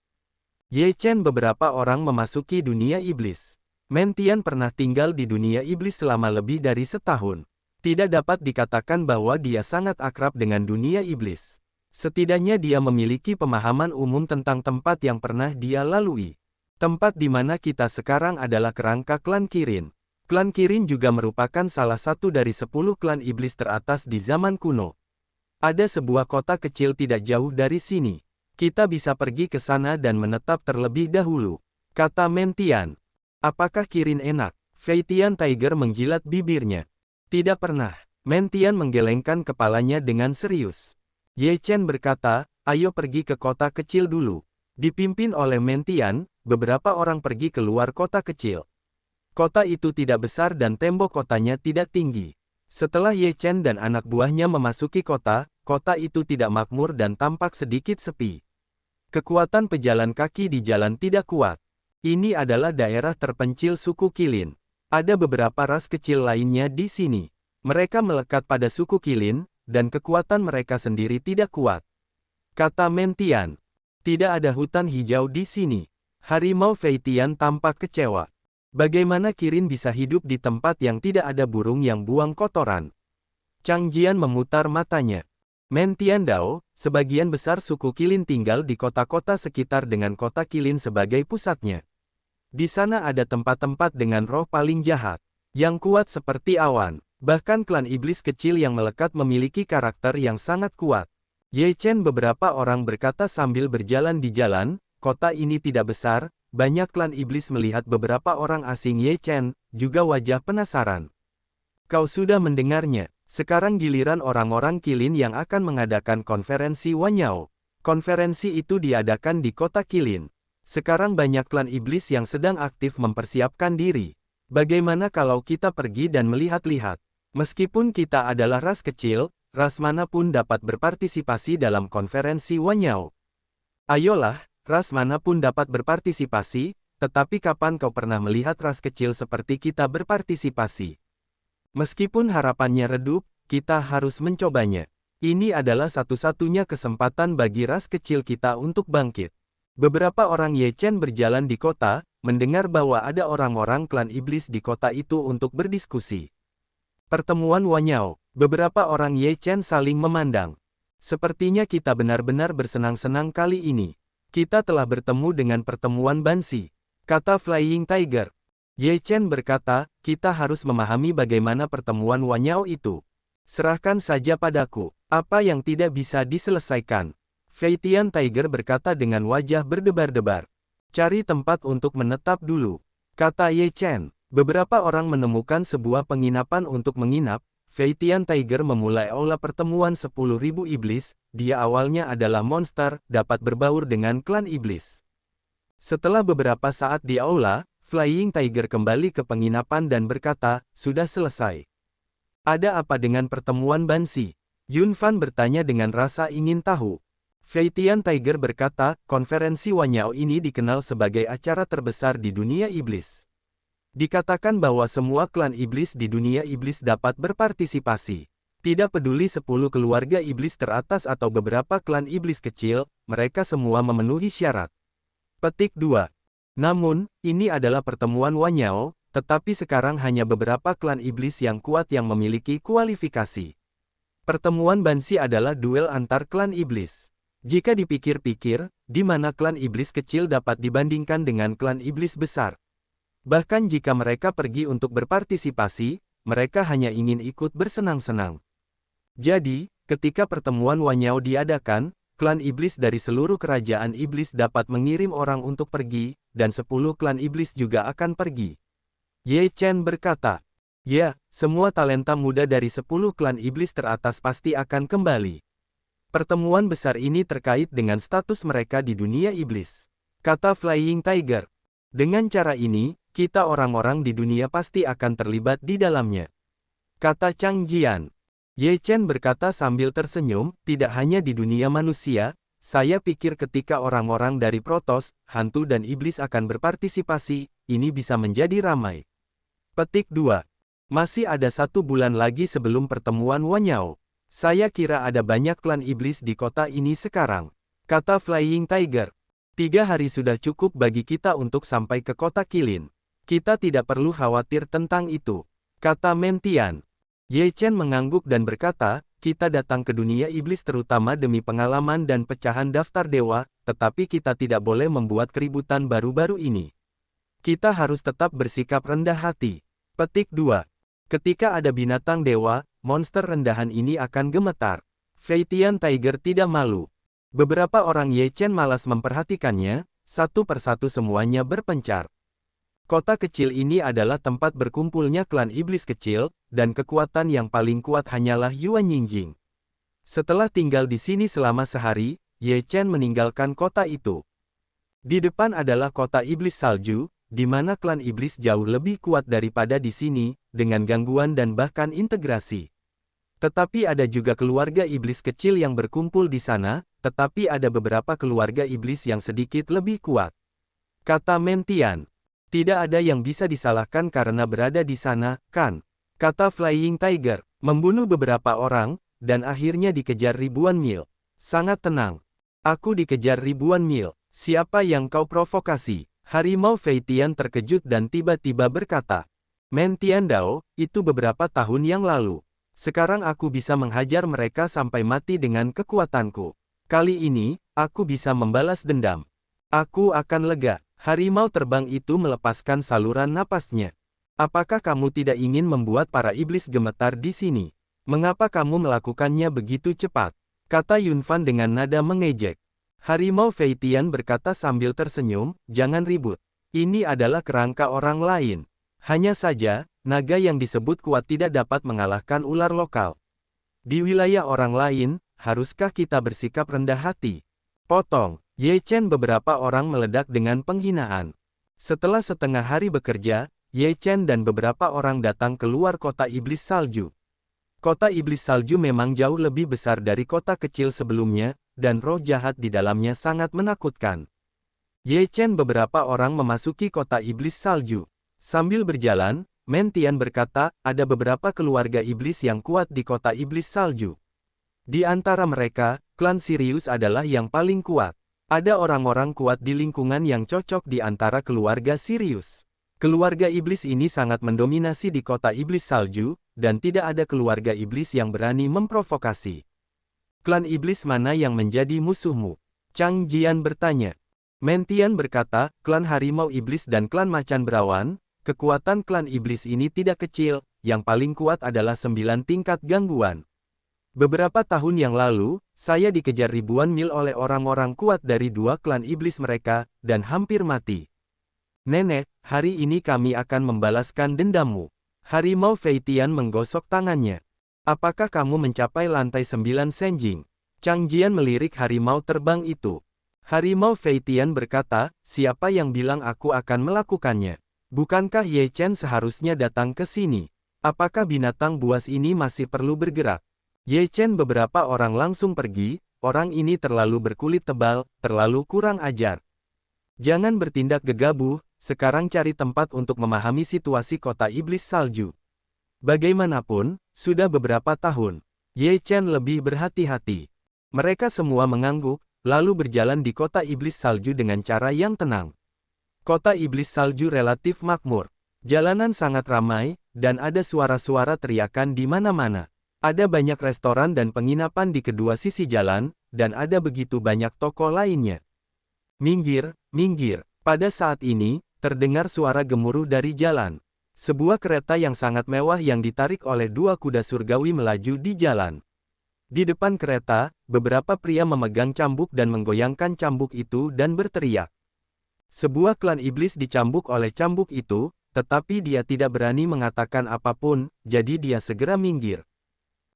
Ye Chen beberapa orang memasuki dunia iblis. Mentian pernah tinggal di dunia iblis selama lebih dari setahun. Tidak dapat dikatakan bahwa dia sangat akrab dengan dunia iblis. Setidaknya dia memiliki pemahaman umum tentang tempat yang pernah dia lalui. Tempat di mana kita sekarang adalah kerangka klan Kirin. Klan Kirin juga merupakan salah satu dari 10 klan iblis teratas di zaman kuno. Ada sebuah kota kecil tidak jauh dari sini. Kita bisa pergi ke sana dan menetap terlebih dahulu, kata Mentian. Apakah Kirin enak? Feitian Tiger menjilat bibirnya. Tidak pernah. Mentian menggelengkan kepalanya dengan serius. Ye Chen berkata, ayo pergi ke kota kecil dulu. Dipimpin oleh Mentian, beberapa orang pergi keluar kota kecil. Kota itu tidak besar dan tembok kotanya tidak tinggi. Setelah Ye Chen dan anak buahnya memasuki kota, kota itu tidak makmur dan tampak sedikit sepi. Kekuatan pejalan kaki di jalan tidak kuat. Ini adalah daerah terpencil suku Qilin. Ada beberapa ras kecil lainnya di sini. Mereka melekat pada suku Qilin, dan kekuatan mereka sendiri tidak kuat. Kata Mentian. Tidak ada hutan hijau di sini. Harimau Feitian tampak kecewa. Bagaimana Kirin bisa hidup di tempat yang tidak ada burung yang buang kotoran? Chang Jian memutar matanya. Mentian Dao, sebagian besar suku Qilin tinggal di kota-kota sekitar dengan kota Qilin sebagai pusatnya. Di sana ada tempat-tempat dengan roh paling jahat, yang kuat seperti awan. Bahkan klan iblis kecil yang melekat memiliki karakter yang sangat kuat. Ye Chen beberapa orang berkata sambil berjalan di jalan, kota ini tidak besar, banyak klan iblis melihat beberapa orang asing Ye Chen, juga wajah penasaran. Kau sudah mendengarnya, sekarang giliran orang-orang Qilin yang akan mengadakan konferensi Wanyao. Konferensi itu diadakan di kota Qilin. Sekarang banyak klan iblis yang sedang aktif mempersiapkan diri. Bagaimana kalau kita pergi dan melihat-lihat? Meskipun kita adalah ras kecil, ras manapun dapat berpartisipasi dalam konferensi Wanyao. Ayolah, ras manapun dapat berpartisipasi, tetapi kapan kau pernah melihat ras kecil seperti kita berpartisipasi? Meskipun harapannya redup, kita harus mencobanya. Ini adalah satu-satunya kesempatan bagi ras kecil kita untuk bangkit. Beberapa orang Ye Chen berjalan di kota, mendengar bahwa ada orang-orang klan iblis di kota itu untuk berdiskusi. Pertemuan Wanyao, beberapa orang Ye Chen saling memandang. Sepertinya kita benar-benar bersenang-senang kali ini. Kita telah bertemu dengan pertemuan Bansi, kata Flying Tiger. Ye Chen berkata, kita harus memahami bagaimana pertemuan Wanyao itu. Serahkan saja padaku, apa yang tidak bisa diselesaikan. Feitian Tiger berkata dengan wajah berdebar-debar. Cari tempat untuk menetap dulu, kata Ye Chen. Beberapa orang menemukan sebuah penginapan untuk menginap. Feitian Tiger memulai aula pertemuan 10.000 iblis. Dia awalnya adalah monster, dapat berbaur dengan klan iblis. Setelah beberapa saat di aula, Flying Tiger kembali ke penginapan dan berkata, sudah selesai. Ada apa dengan pertemuan Bansi? Yun Fan bertanya dengan rasa ingin tahu. Feitian Tiger berkata, konferensi Wanyao ini dikenal sebagai acara terbesar di dunia iblis. Dikatakan bahwa semua klan iblis di dunia iblis dapat berpartisipasi. Tidak peduli 10 keluarga iblis teratas atau beberapa klan iblis kecil, mereka semua memenuhi syarat. Petik 2. Namun, ini adalah pertemuan Wanyao, tetapi sekarang hanya beberapa klan iblis yang kuat yang memiliki kualifikasi. Pertemuan Bansi adalah duel antar klan iblis. Jika dipikir-pikir, di mana klan iblis kecil dapat dibandingkan dengan klan iblis besar? Bahkan jika mereka pergi untuk berpartisipasi, mereka hanya ingin ikut bersenang-senang. Jadi, ketika pertemuan Wanyao diadakan, klan iblis dari seluruh kerajaan iblis dapat mengirim orang untuk pergi, dan 10 klan iblis juga akan pergi. Ye Chen berkata, ya, semua talenta muda dari 10 klan iblis teratas pasti akan kembali. Pertemuan besar ini terkait dengan status mereka di dunia iblis, kata Flying Tiger. Dengan cara ini, kita orang-orang di dunia pasti akan terlibat di dalamnya, kata Chang Jian. Ye Chen berkata sambil tersenyum, tidak hanya di dunia manusia, saya pikir ketika orang-orang dari Protoss, hantu dan iblis akan berpartisipasi, ini bisa menjadi ramai. Petik 2. Masih ada 1 bulan lagi sebelum pertemuan Wanyao. Saya kira ada banyak klan iblis di kota ini sekarang, kata Flying Tiger. 3 hari sudah cukup bagi kita untuk sampai ke kota Qilin. Kita tidak perlu khawatir tentang itu, kata Mentian. Ye Chen mengangguk dan berkata, kita datang ke dunia iblis terutama demi pengalaman dan pecahan daftar dewa, tetapi kita tidak boleh membuat keributan baru-baru ini. Kita harus tetap bersikap rendah hati. Petik 2. Ketika ada binatang dewa, monster rendahan ini akan gemetar. Fei Tian Tiger tidak malu. Beberapa orang Ye Chen malas memperhatikannya, satu persatu semuanya berpencar. Kota kecil ini adalah tempat berkumpulnya klan iblis kecil, dan kekuatan yang paling kuat hanyalah Yuan Yingjing. Setelah tinggal di sini selama sehari, Ye Chen meninggalkan kota itu. Di depan adalah kota iblis salju, di mana klan iblis jauh lebih kuat daripada di sini, dengan gangguan dan bahkan integrasi. Tetapi ada juga keluarga iblis kecil yang berkumpul di sana, tetapi ada beberapa keluarga iblis yang sedikit lebih kuat. Kata Mentian. Tidak ada yang bisa disalahkan karena berada di sana, kan? Kata Flying Tiger, membunuh beberapa orang, dan akhirnya dikejar ribuan mil. Sangat tenang. Aku dikejar ribuan mil. Siapa yang kau provokasi? Harimau Fei Tian terkejut dan tiba-tiba berkata, Mentian Dao, itu beberapa tahun yang lalu. Sekarang aku bisa menghajar mereka sampai mati dengan kekuatanku. Kali ini, aku bisa membalas dendam. Aku akan lega. Harimau terbang itu melepaskan saluran napasnya. Apakah kamu tidak ingin membuat para iblis gemetar di sini? Mengapa kamu melakukannya begitu cepat? Kata Yunfan dengan nada mengejek. Harimau Fei Tian berkata sambil tersenyum, jangan ribut. Ini adalah kerangka orang lain. Hanya saja, naga yang disebut kuat tidak dapat mengalahkan ular lokal. Di wilayah orang lain, haruskah kita bersikap rendah hati? Potong. Ye Chen beberapa orang meledak dengan penghinaan. Setelah setengah hari bekerja, Ye Chen dan beberapa orang datang keluar kota iblis salju. Kota iblis salju memang jauh lebih besar dari kota kecil sebelumnya, dan roh jahat di dalamnya sangat menakutkan. Ye Chen beberapa orang memasuki kota iblis salju. Sambil berjalan, Mentian berkata, ada beberapa keluarga iblis yang kuat di kota iblis salju. Di antara mereka, klan Sirius adalah yang paling kuat. Ada orang-orang kuat di lingkungan yang cocok di antara keluarga Sirius. Keluarga iblis ini sangat mendominasi di kota iblis salju, dan tidak ada keluarga iblis yang berani memprovokasi. Klan iblis mana yang menjadi musuhmu? Chang Jian bertanya. Mentian berkata, klan harimau iblis dan klan macan berawan, kekuatan klan iblis ini tidak kecil, yang paling kuat adalah 9 tingkat gangguan. Beberapa tahun yang lalu, saya dikejar ribuan mil oleh orang-orang kuat dari 2 klan iblis mereka, dan hampir mati. Nenek, hari ini kami akan membalaskan dendammu. Harimau Fei Tian menggosok tangannya. Apakah kamu mencapai lantai 9 Senjing? Chang Jian melirik harimau terbang itu. Harimau Fei Tian berkata, siapa yang bilang aku akan melakukannya? Bukankah Ye Chen seharusnya datang ke sini? Apakah binatang buas ini masih perlu bergerak? Ye Chen beberapa orang langsung pergi, orang ini terlalu berkulit tebal, terlalu kurang ajar. Jangan bertindak gegabah, sekarang cari tempat untuk memahami situasi kota iblis salju. Bagaimanapun, sudah beberapa tahun, Ye Chen lebih berhati-hati. Mereka semua mengangguk, lalu berjalan di kota iblis salju dengan cara yang tenang. Kota iblis salju relatif makmur. Jalanan sangat ramai, dan ada suara-suara teriakan di mana-mana. Ada banyak restoran dan penginapan di kedua sisi jalan, dan ada begitu banyak toko lainnya. Minggir, minggir. Pada saat ini, terdengar suara gemuruh dari jalan. Sebuah kereta yang sangat mewah yang ditarik oleh 2 kuda surgawi melaju di jalan. Di depan kereta, beberapa pria memegang cambuk dan menggoyangkan cambuk itu dan berteriak. Sebuah klan iblis dicambuk oleh cambuk itu, tetapi dia tidak berani mengatakan apapun, jadi dia segera minggir.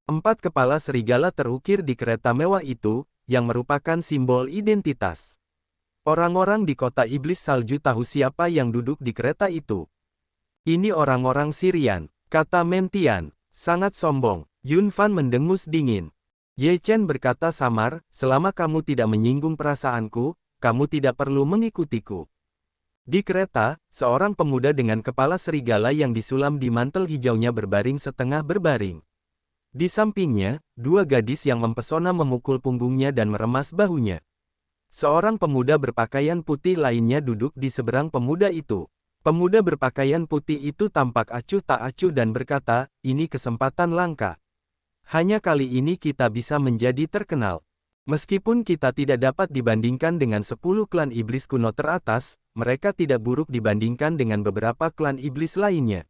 4 kepala serigala terukir di kereta mewah itu, yang merupakan simbol identitas. Orang-orang di kota iblis salju tahu siapa yang duduk di kereta itu. Ini orang-orang Sirian, kata Mentian, sangat sombong. Yunfan mendengus dingin. Ye Chen berkata samar, selama kamu tidak menyinggung perasaanku, kamu tidak perlu mengikutiku. Di kereta, seorang pemuda dengan kepala serigala yang disulam di mantel hijaunya berbaring setengah berbaring. Di sampingnya, 2 gadis yang mempesona memukul punggungnya dan meremas bahunya. Seorang pemuda berpakaian putih lainnya duduk di seberang pemuda itu. Pemuda berpakaian putih itu tampak acuh tak acuh dan berkata, ini kesempatan langka. Hanya kali ini kita bisa menjadi terkenal. Meskipun kita tidak dapat dibandingkan dengan 10 klan iblis kuno teratas, mereka tidak buruk dibandingkan dengan beberapa klan iblis lainnya.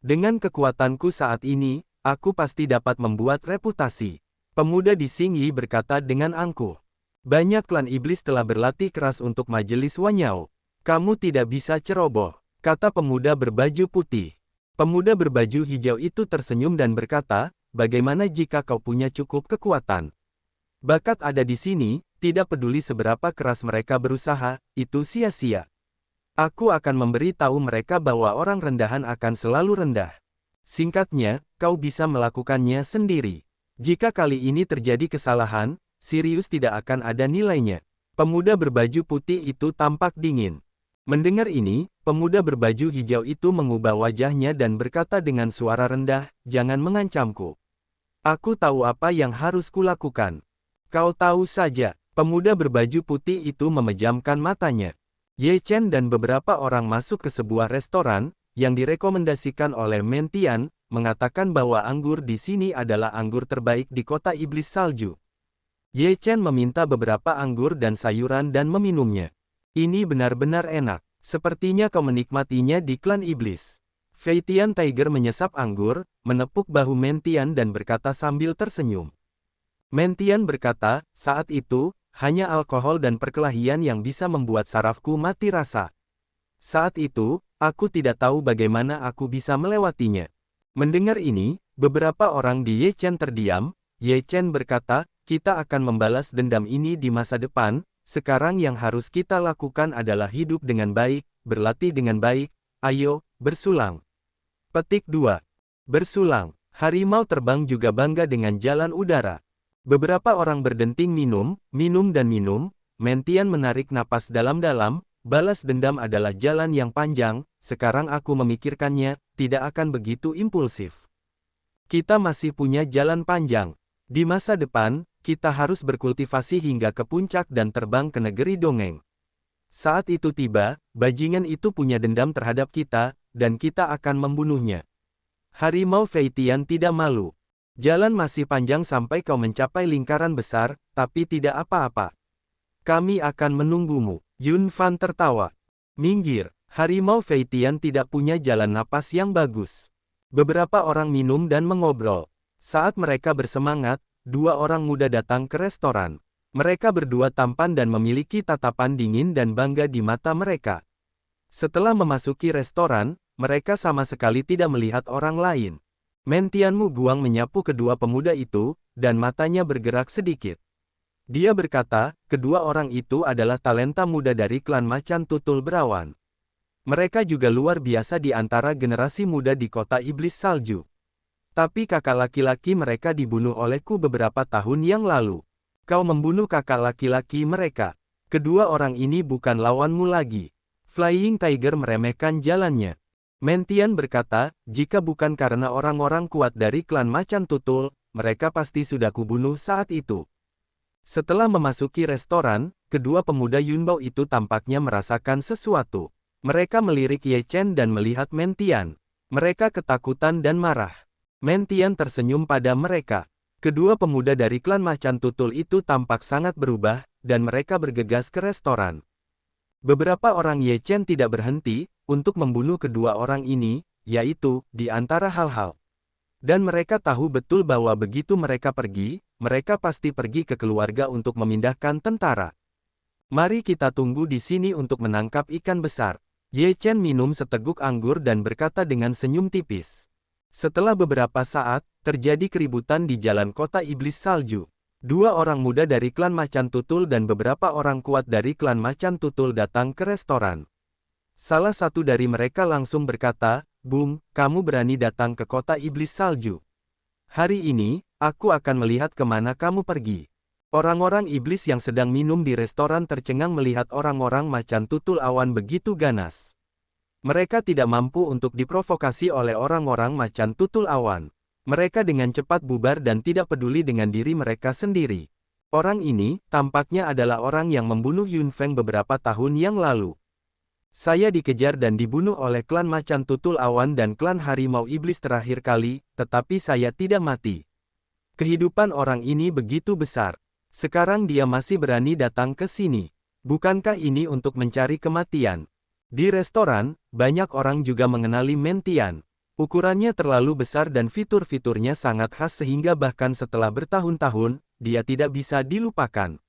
Dengan kekuatanku saat ini, aku pasti dapat membuat reputasi. Pemuda di Xingyi berkata dengan angkuh. Banyak klan iblis telah berlatih keras untuk majelis Wanyao. Kamu tidak bisa ceroboh, kata pemuda berbaju putih. Pemuda berbaju hijau itu tersenyum dan berkata, bagaimana jika kau punya cukup kekuatan? Bakat ada di sini, tidak peduli seberapa keras mereka berusaha, itu sia-sia. Aku akan memberi tahu mereka bahwa orang rendahan akan selalu rendah. Singkatnya, kau bisa melakukannya sendiri. Jika kali ini terjadi kesalahan, Sirius tidak akan ada nilainya. Pemuda berbaju putih itu tampak dingin. Mendengar ini, pemuda berbaju hijau itu mengubah wajahnya dan berkata dengan suara rendah, jangan mengancamku. Aku tahu apa yang harus kulakukan. Kau tahu saja, pemuda berbaju putih itu memejamkan matanya. Ye Chen dan beberapa orang masuk ke sebuah restoran, yang direkomendasikan oleh Mentian, mengatakan bahwa anggur di sini adalah anggur terbaik di kota iblis salju. Ye Chen meminta beberapa anggur dan sayuran dan meminumnya. Ini benar-benar enak, sepertinya kau menikmatinya di klan iblis. Fei Tian Tiger menyesap anggur, menepuk bahu Mentian dan berkata sambil tersenyum. Mentian berkata, saat itu, hanya alkohol dan perkelahian yang bisa membuat sarafku mati rasa. Saat itu, aku tidak tahu bagaimana aku bisa melewatinya. Mendengar ini, beberapa orang di Ye Chen terdiam. Ye Chen berkata, kita akan membalas dendam ini di masa depan, sekarang yang harus kita lakukan adalah hidup dengan baik, berlatih dengan baik, ayo, bersulang. Petik 2. Bersulang. Harimau terbang juga bangga dengan jalan udara. Beberapa orang berdenting minum, minum dan minum. Mentian menarik napas dalam-dalam, balas dendam adalah jalan yang panjang, sekarang aku memikirkannya, tidak akan begitu impulsif. Kita masih punya jalan panjang. Di masa depan, kita harus berkultivasi hingga ke puncak dan terbang ke negeri dongeng. Saat itu tiba, bajingan itu punya dendam terhadap kita, dan kita akan membunuhnya. Harimau Fei Tian tidak malu. Jalan masih panjang sampai kau mencapai lingkaran besar, tapi tidak apa-apa. Kami akan menunggumu. Yun Fan tertawa. Minggir, Harimau Fei Tian tidak punya jalan napas yang bagus. Beberapa orang minum dan mengobrol. Saat mereka bersemangat, dua orang muda datang ke restoran. Mereka berdua tampan dan memiliki tatapan dingin dan bangga di mata mereka. Setelah memasuki restoran, mereka sama sekali tidak melihat orang lain. Mentian Mu Guang menyapu kedua pemuda itu, dan matanya bergerak sedikit. Dia berkata, kedua orang itu adalah talenta muda dari klan Macan Tutul Berawan. Mereka juga luar biasa di antara generasi muda di kota iblis salju. Tapi kakak laki-laki mereka dibunuh olehku beberapa tahun yang lalu. Kau membunuh kakak laki-laki mereka. Kedua orang ini bukan lawanmu lagi. Flying Tiger meremehkan jalannya. Mentian berkata, jika bukan karena orang-orang kuat dari klan Macan Tutul, mereka pasti sudah kubunuh saat itu. Setelah memasuki restoran, kedua pemuda Yunbao itu tampaknya merasakan sesuatu. Mereka melirik Ye Chen dan melihat Mentian. Mereka ketakutan dan marah. Mentian tersenyum pada mereka. Kedua pemuda dari klan Macan Tutul itu tampak sangat berubah, dan mereka bergegas ke restoran. Beberapa orang Ye Chen tidak berhenti untuk membunuh kedua orang ini, yaitu, di antara hal-hal. Dan mereka tahu betul bahwa begitu mereka pergi, mereka pasti pergi ke keluarga untuk memindahkan tentara. Mari kita tunggu di sini untuk menangkap ikan besar. Ye Chen minum seteguk anggur dan berkata dengan senyum tipis. Setelah beberapa saat, terjadi keributan di jalan kota iblis salju. Dua orang muda dari klan Macan Tutul dan beberapa orang kuat dari klan Macan Tutul datang ke restoran. Salah satu dari mereka langsung berkata, Bung, kamu berani datang ke kota iblis salju. Hari ini, aku akan melihat kemana kamu pergi. Orang-orang iblis yang sedang minum di restoran tercengang melihat orang-orang Macan Tutul Awan begitu ganas. Mereka tidak mampu untuk diprovokasi oleh orang-orang Macan Tutul Awan. Mereka dengan cepat bubar dan tidak peduli dengan diri mereka sendiri. Orang ini, tampaknya adalah orang yang membunuh Yun Feng beberapa tahun yang lalu. Saya dikejar dan dibunuh oleh klan macan tutul awan dan klan harimau iblis terakhir kali, tetapi saya tidak mati. Kehidupan orang ini begitu besar. Sekarang dia masih berani datang ke sini. Bukankah ini untuk mencari kematian? Di restoran, banyak orang juga mengenali Mentian. Ukurannya terlalu besar dan fitur-fiturnya sangat khas sehingga bahkan setelah bertahun-tahun, dia tidak bisa dilupakan.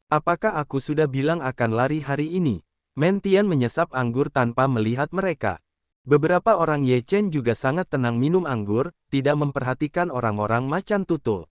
Apakah aku sudah bilang akan lari hari ini? Mentian menyesap anggur tanpa melihat mereka. Beberapa orang Ye Chen juga sangat tenang minum anggur, tidak memperhatikan orang-orang macan tutul.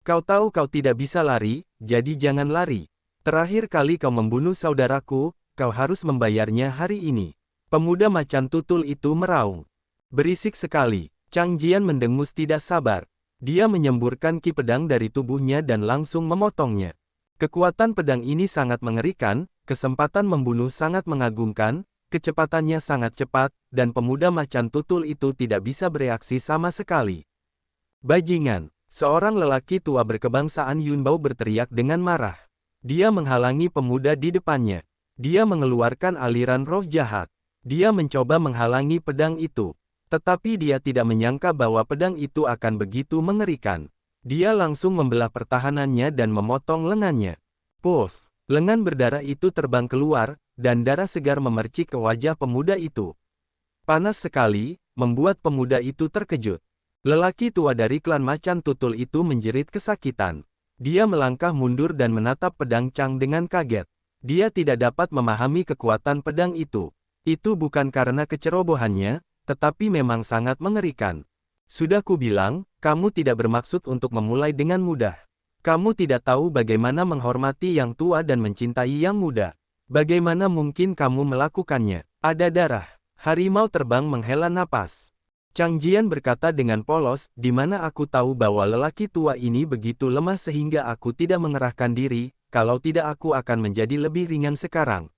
Kau tahu kau tidak bisa lari, jadi jangan lari. Terakhir kali kau membunuh saudaraku, kau harus membayarnya hari ini. Pemuda macan tutul itu meraung. Berisik sekali. Chang Jian mendengus tidak sabar. Dia menyemburkan ki pedang dari tubuhnya dan langsung memotongnya. Kekuatan pedang ini sangat mengerikan, kesempatan membunuh sangat mengagumkan, kecepatannya sangat cepat, dan pemuda macan tutul itu tidak bisa bereaksi sama sekali. Bajingan! Seorang lelaki tua berkebangsaan Yunbao berteriak dengan marah. Dia menghalangi pemuda di depannya. Dia mengeluarkan aliran roh jahat. Dia mencoba menghalangi pedang itu. Tetapi dia tidak menyangka bahwa pedang itu akan begitu mengerikan. Dia langsung membelah pertahanannya dan memotong lengannya. Puff! Lengan berdarah itu terbang keluar, dan darah segar memercik ke wajah pemuda itu. Panas sekali, membuat pemuda itu terkejut. Lelaki tua dari klan macan tutul itu menjerit kesakitan. Dia melangkah mundur dan menatap pedang Chang dengan kaget. Dia tidak dapat memahami kekuatan pedang itu. Itu bukan karena kecerobohannya, tetapi memang sangat mengerikan. Sudah kubilang, kamu tidak bermaksud untuk memulai dengan mudah. Kamu tidak tahu bagaimana menghormati yang tua dan mencintai yang muda. Bagaimana mungkin kamu melakukannya? Ada darah. Harimau terbang menghela napas. Chang Jian berkata dengan polos, di mana aku tahu bahwa lelaki tua ini begitu lemah sehingga aku tidak mengerahkan diri, kalau tidak aku akan menjadi lebih ringan sekarang.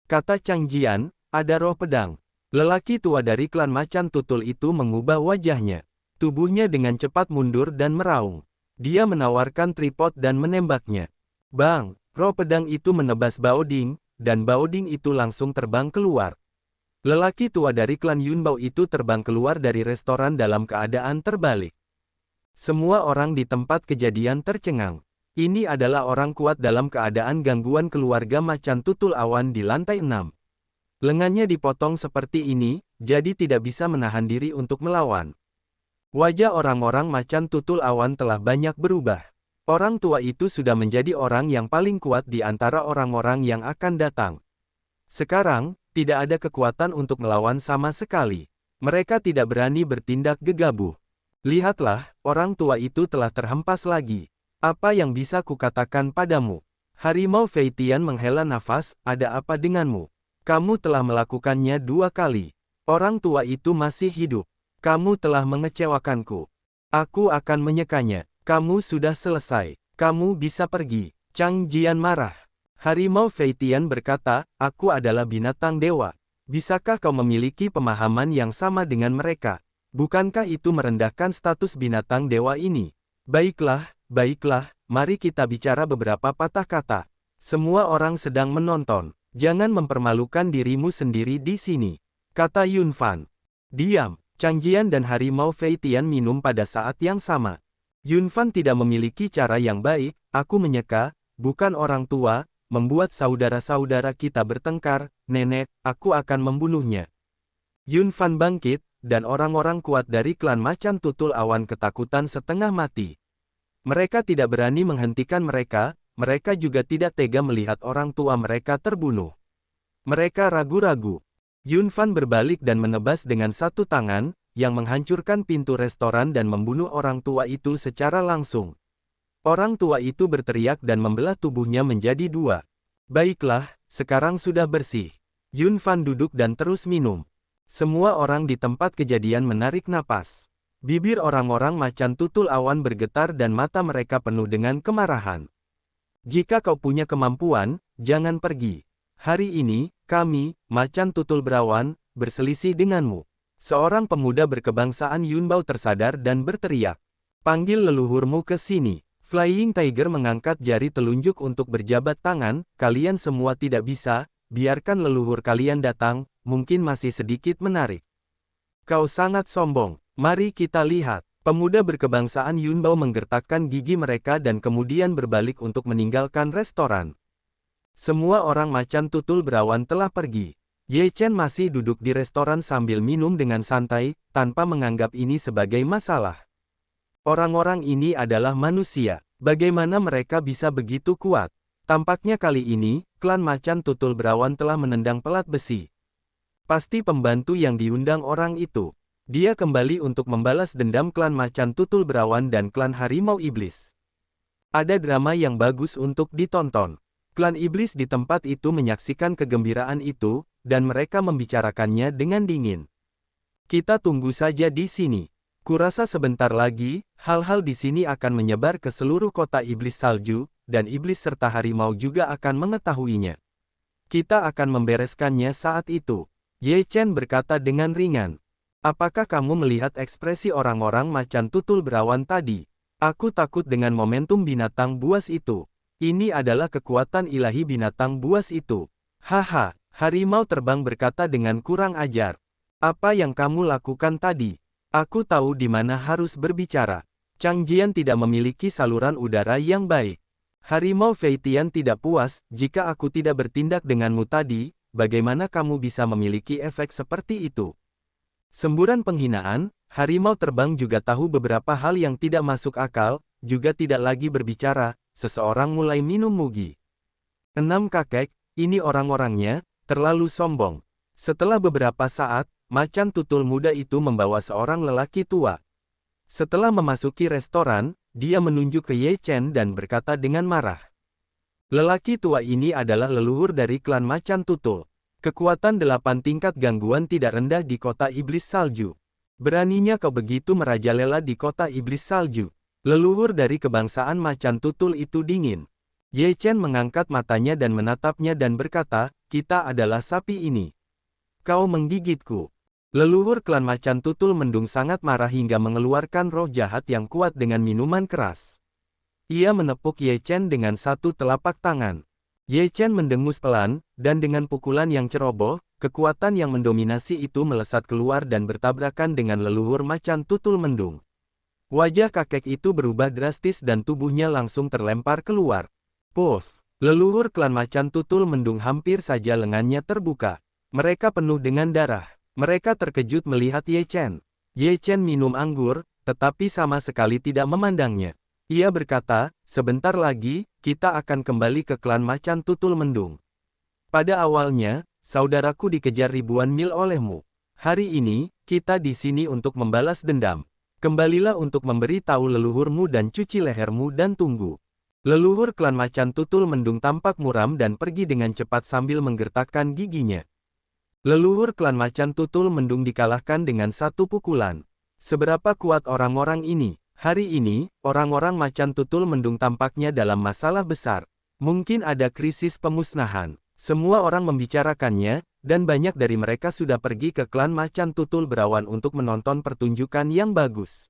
Kata Chang Jian, ada roh pedang. Lelaki tua dari klan macan tutul itu mengubah wajahnya. Tubuhnya dengan cepat mundur dan meraung. Dia menawarkan tripod dan menembaknya. Bang! Roh pedang itu menebas Baoding, dan Baoding itu langsung terbang keluar. Lelaki tua dari klan Yunbao itu terbang keluar dari restoran dalam keadaan terbalik. Semua orang di tempat kejadian tercengang. Ini adalah orang kuat dalam keadaan gangguan keluarga macan tutul awan di lantai 6. Lengannya dipotong seperti ini, jadi tidak bisa menahan diri untuk melawan. Wajah orang-orang macan tutul awan telah banyak berubah. Orang tua itu sudah menjadi orang yang paling kuat di antara orang-orang yang akan datang. Sekarang, tidak ada kekuatan untuk melawan sama sekali. Mereka tidak berani bertindak gegabah. Lihatlah, orang tua itu telah terhempas lagi. Apa yang bisa kukatakan padamu? Harimau Feitian menghela nafas, ada apa denganmu? Kamu telah melakukannya 2 kali. Orang tua itu masih hidup. Kamu telah mengecewakanku. Aku akan menyekanya. Kamu sudah selesai. Kamu bisa pergi. Chang Jian marah. Harimau Feitian berkata, aku adalah binatang dewa. Bisakah kau memiliki pemahaman yang sama dengan mereka? Bukankah itu merendahkan status binatang dewa ini? Baiklah, mari kita bicara beberapa patah kata. Semua orang sedang menonton. Jangan mempermalukan dirimu sendiri di sini. Kata Yun Fan. Diam. Chang Jian dan Harimau Feitian minum pada saat yang sama. Yun Fan tidak memiliki cara yang baik, aku menyeka, bukan orang tua, membuat saudara-saudara kita bertengkar, nenek, aku akan membunuhnya. Yun Fan bangkit, dan orang-orang kuat dari klan macan tutul awan ketakutan setengah mati. Mereka tidak berani menghentikan mereka juga tidak tega melihat orang tua mereka terbunuh. Mereka ragu-ragu. Yun Fan berbalik dan menebas dengan satu tangan, yang menghancurkan pintu restoran dan membunuh orang tua itu secara langsung. Orang tua itu berteriak dan membelah tubuhnya menjadi 2. Baiklah, sekarang sudah bersih. Yun Fan duduk dan terus minum. Semua orang di tempat kejadian menarik napas. Bibir orang-orang macan tutul awan bergetar dan mata mereka penuh dengan kemarahan. Jika kau punya kemampuan, jangan pergi. Hari ini, kami, macan tutul berawan, berselisih denganmu. Seorang pemuda berkebangsaan Yunbao tersadar dan berteriak. Panggil leluhurmu ke sini. Flying Tiger mengangkat jari telunjuk untuk berjabat tangan, kalian semua tidak bisa, biarkan leluhur kalian datang, mungkin masih sedikit menarik. Kau sangat sombong, mari kita lihat. Pemuda berkebangsaan Yunbao menggertakkan gigi mereka dan kemudian berbalik untuk meninggalkan restoran. Semua orang macan tutul berawan telah pergi. Ye Chen masih duduk di restoran sambil minum dengan santai, tanpa menganggap ini sebagai masalah. Orang-orang ini adalah manusia. Bagaimana mereka bisa begitu kuat? Tampaknya kali ini, klan macan tutul berawan telah menendang pelat besi. Pasti pembantu yang diundang orang itu. Dia kembali untuk membalas dendam klan macan tutul berawan dan klan harimau iblis. Ada drama yang bagus untuk ditonton. Klan iblis di tempat itu menyaksikan kegembiraan itu, dan mereka membicarakannya dengan dingin. Kita tunggu saja di sini. Kurasa sebentar lagi, hal-hal di sini akan menyebar ke seluruh kota iblis salju, dan iblis serta harimau juga akan mengetahuinya. Kita akan membereskannya saat itu. Ye Chen berkata dengan ringan. Apakah kamu melihat ekspresi orang-orang macan tutul berawan tadi? Aku takut dengan momentum binatang buas itu. Ini adalah kekuatan ilahi binatang buas itu. Haha, harimau terbang berkata dengan kurang ajar. Apa yang kamu lakukan tadi? Aku tahu di mana harus berbicara. Chang Jian tidak memiliki saluran udara yang baik. Harimau Fei Tian tidak puas, jika aku tidak bertindak denganmu tadi, bagaimana kamu bisa memiliki efek seperti itu? Semburan penghinaan, harimau terbang juga tahu beberapa hal yang tidak masuk akal, juga tidak lagi berbicara, seseorang mulai minum mugi. 6 kakek, ini orang-orangnya, terlalu sombong. Setelah beberapa saat, macan tutul muda itu membawa seorang lelaki tua. Setelah memasuki restoran, dia menunjuk ke Ye Chen dan berkata dengan marah. Lelaki tua ini adalah leluhur dari klan macan tutul. Kekuatan 8 tingkat gangguan tidak rendah di kota iblis salju. Beraninya kau begitu merajalela di kota iblis salju. Leluhur dari kebangsaan macan tutul itu dingin. Ye Chen mengangkat matanya dan menatapnya dan berkata, kita adalah sapi ini. Kau menggigitku. Leluhur klan macan tutul mendung sangat marah hingga mengeluarkan roh jahat yang kuat dengan minuman keras. Ia menepuk Ye Chen dengan satu telapak tangan. Ye Chen mendengus pelan, dan dengan pukulan yang ceroboh, kekuatan yang mendominasi itu melesat keluar dan bertabrakan dengan leluhur macan tutul mendung. Wajah kakek itu berubah drastis dan tubuhnya langsung terlempar keluar. Puff! Leluhur klan macan tutul mendung hampir saja lengannya terbuka. Mereka penuh dengan darah. Mereka terkejut melihat Ye Chen. Ye Chen minum anggur, tetapi sama sekali tidak memandangnya. Ia berkata, sebentar lagi, kita akan kembali ke klan macan tutul mendung. Pada awalnya, saudaraku dikejar ribuan mil olehmu. Hari ini, kita di sini untuk membalas dendam. Kembalilah untuk memberi tahu leluhurmu dan cuci lehermu dan tunggu. Leluhur klan macan tutul mendung tampak muram dan pergi dengan cepat sambil menggertakkan giginya. Leluhur klan macan tutul mendung dikalahkan dengan satu pukulan. Seberapa kuat orang-orang ini? Hari ini, orang-orang macan tutul mendung tampaknya dalam masalah besar. Mungkin ada krisis pemusnahan. Semua orang membicarakannya, dan banyak dari mereka sudah pergi ke klan macan tutul berawan untuk menonton pertunjukan yang bagus.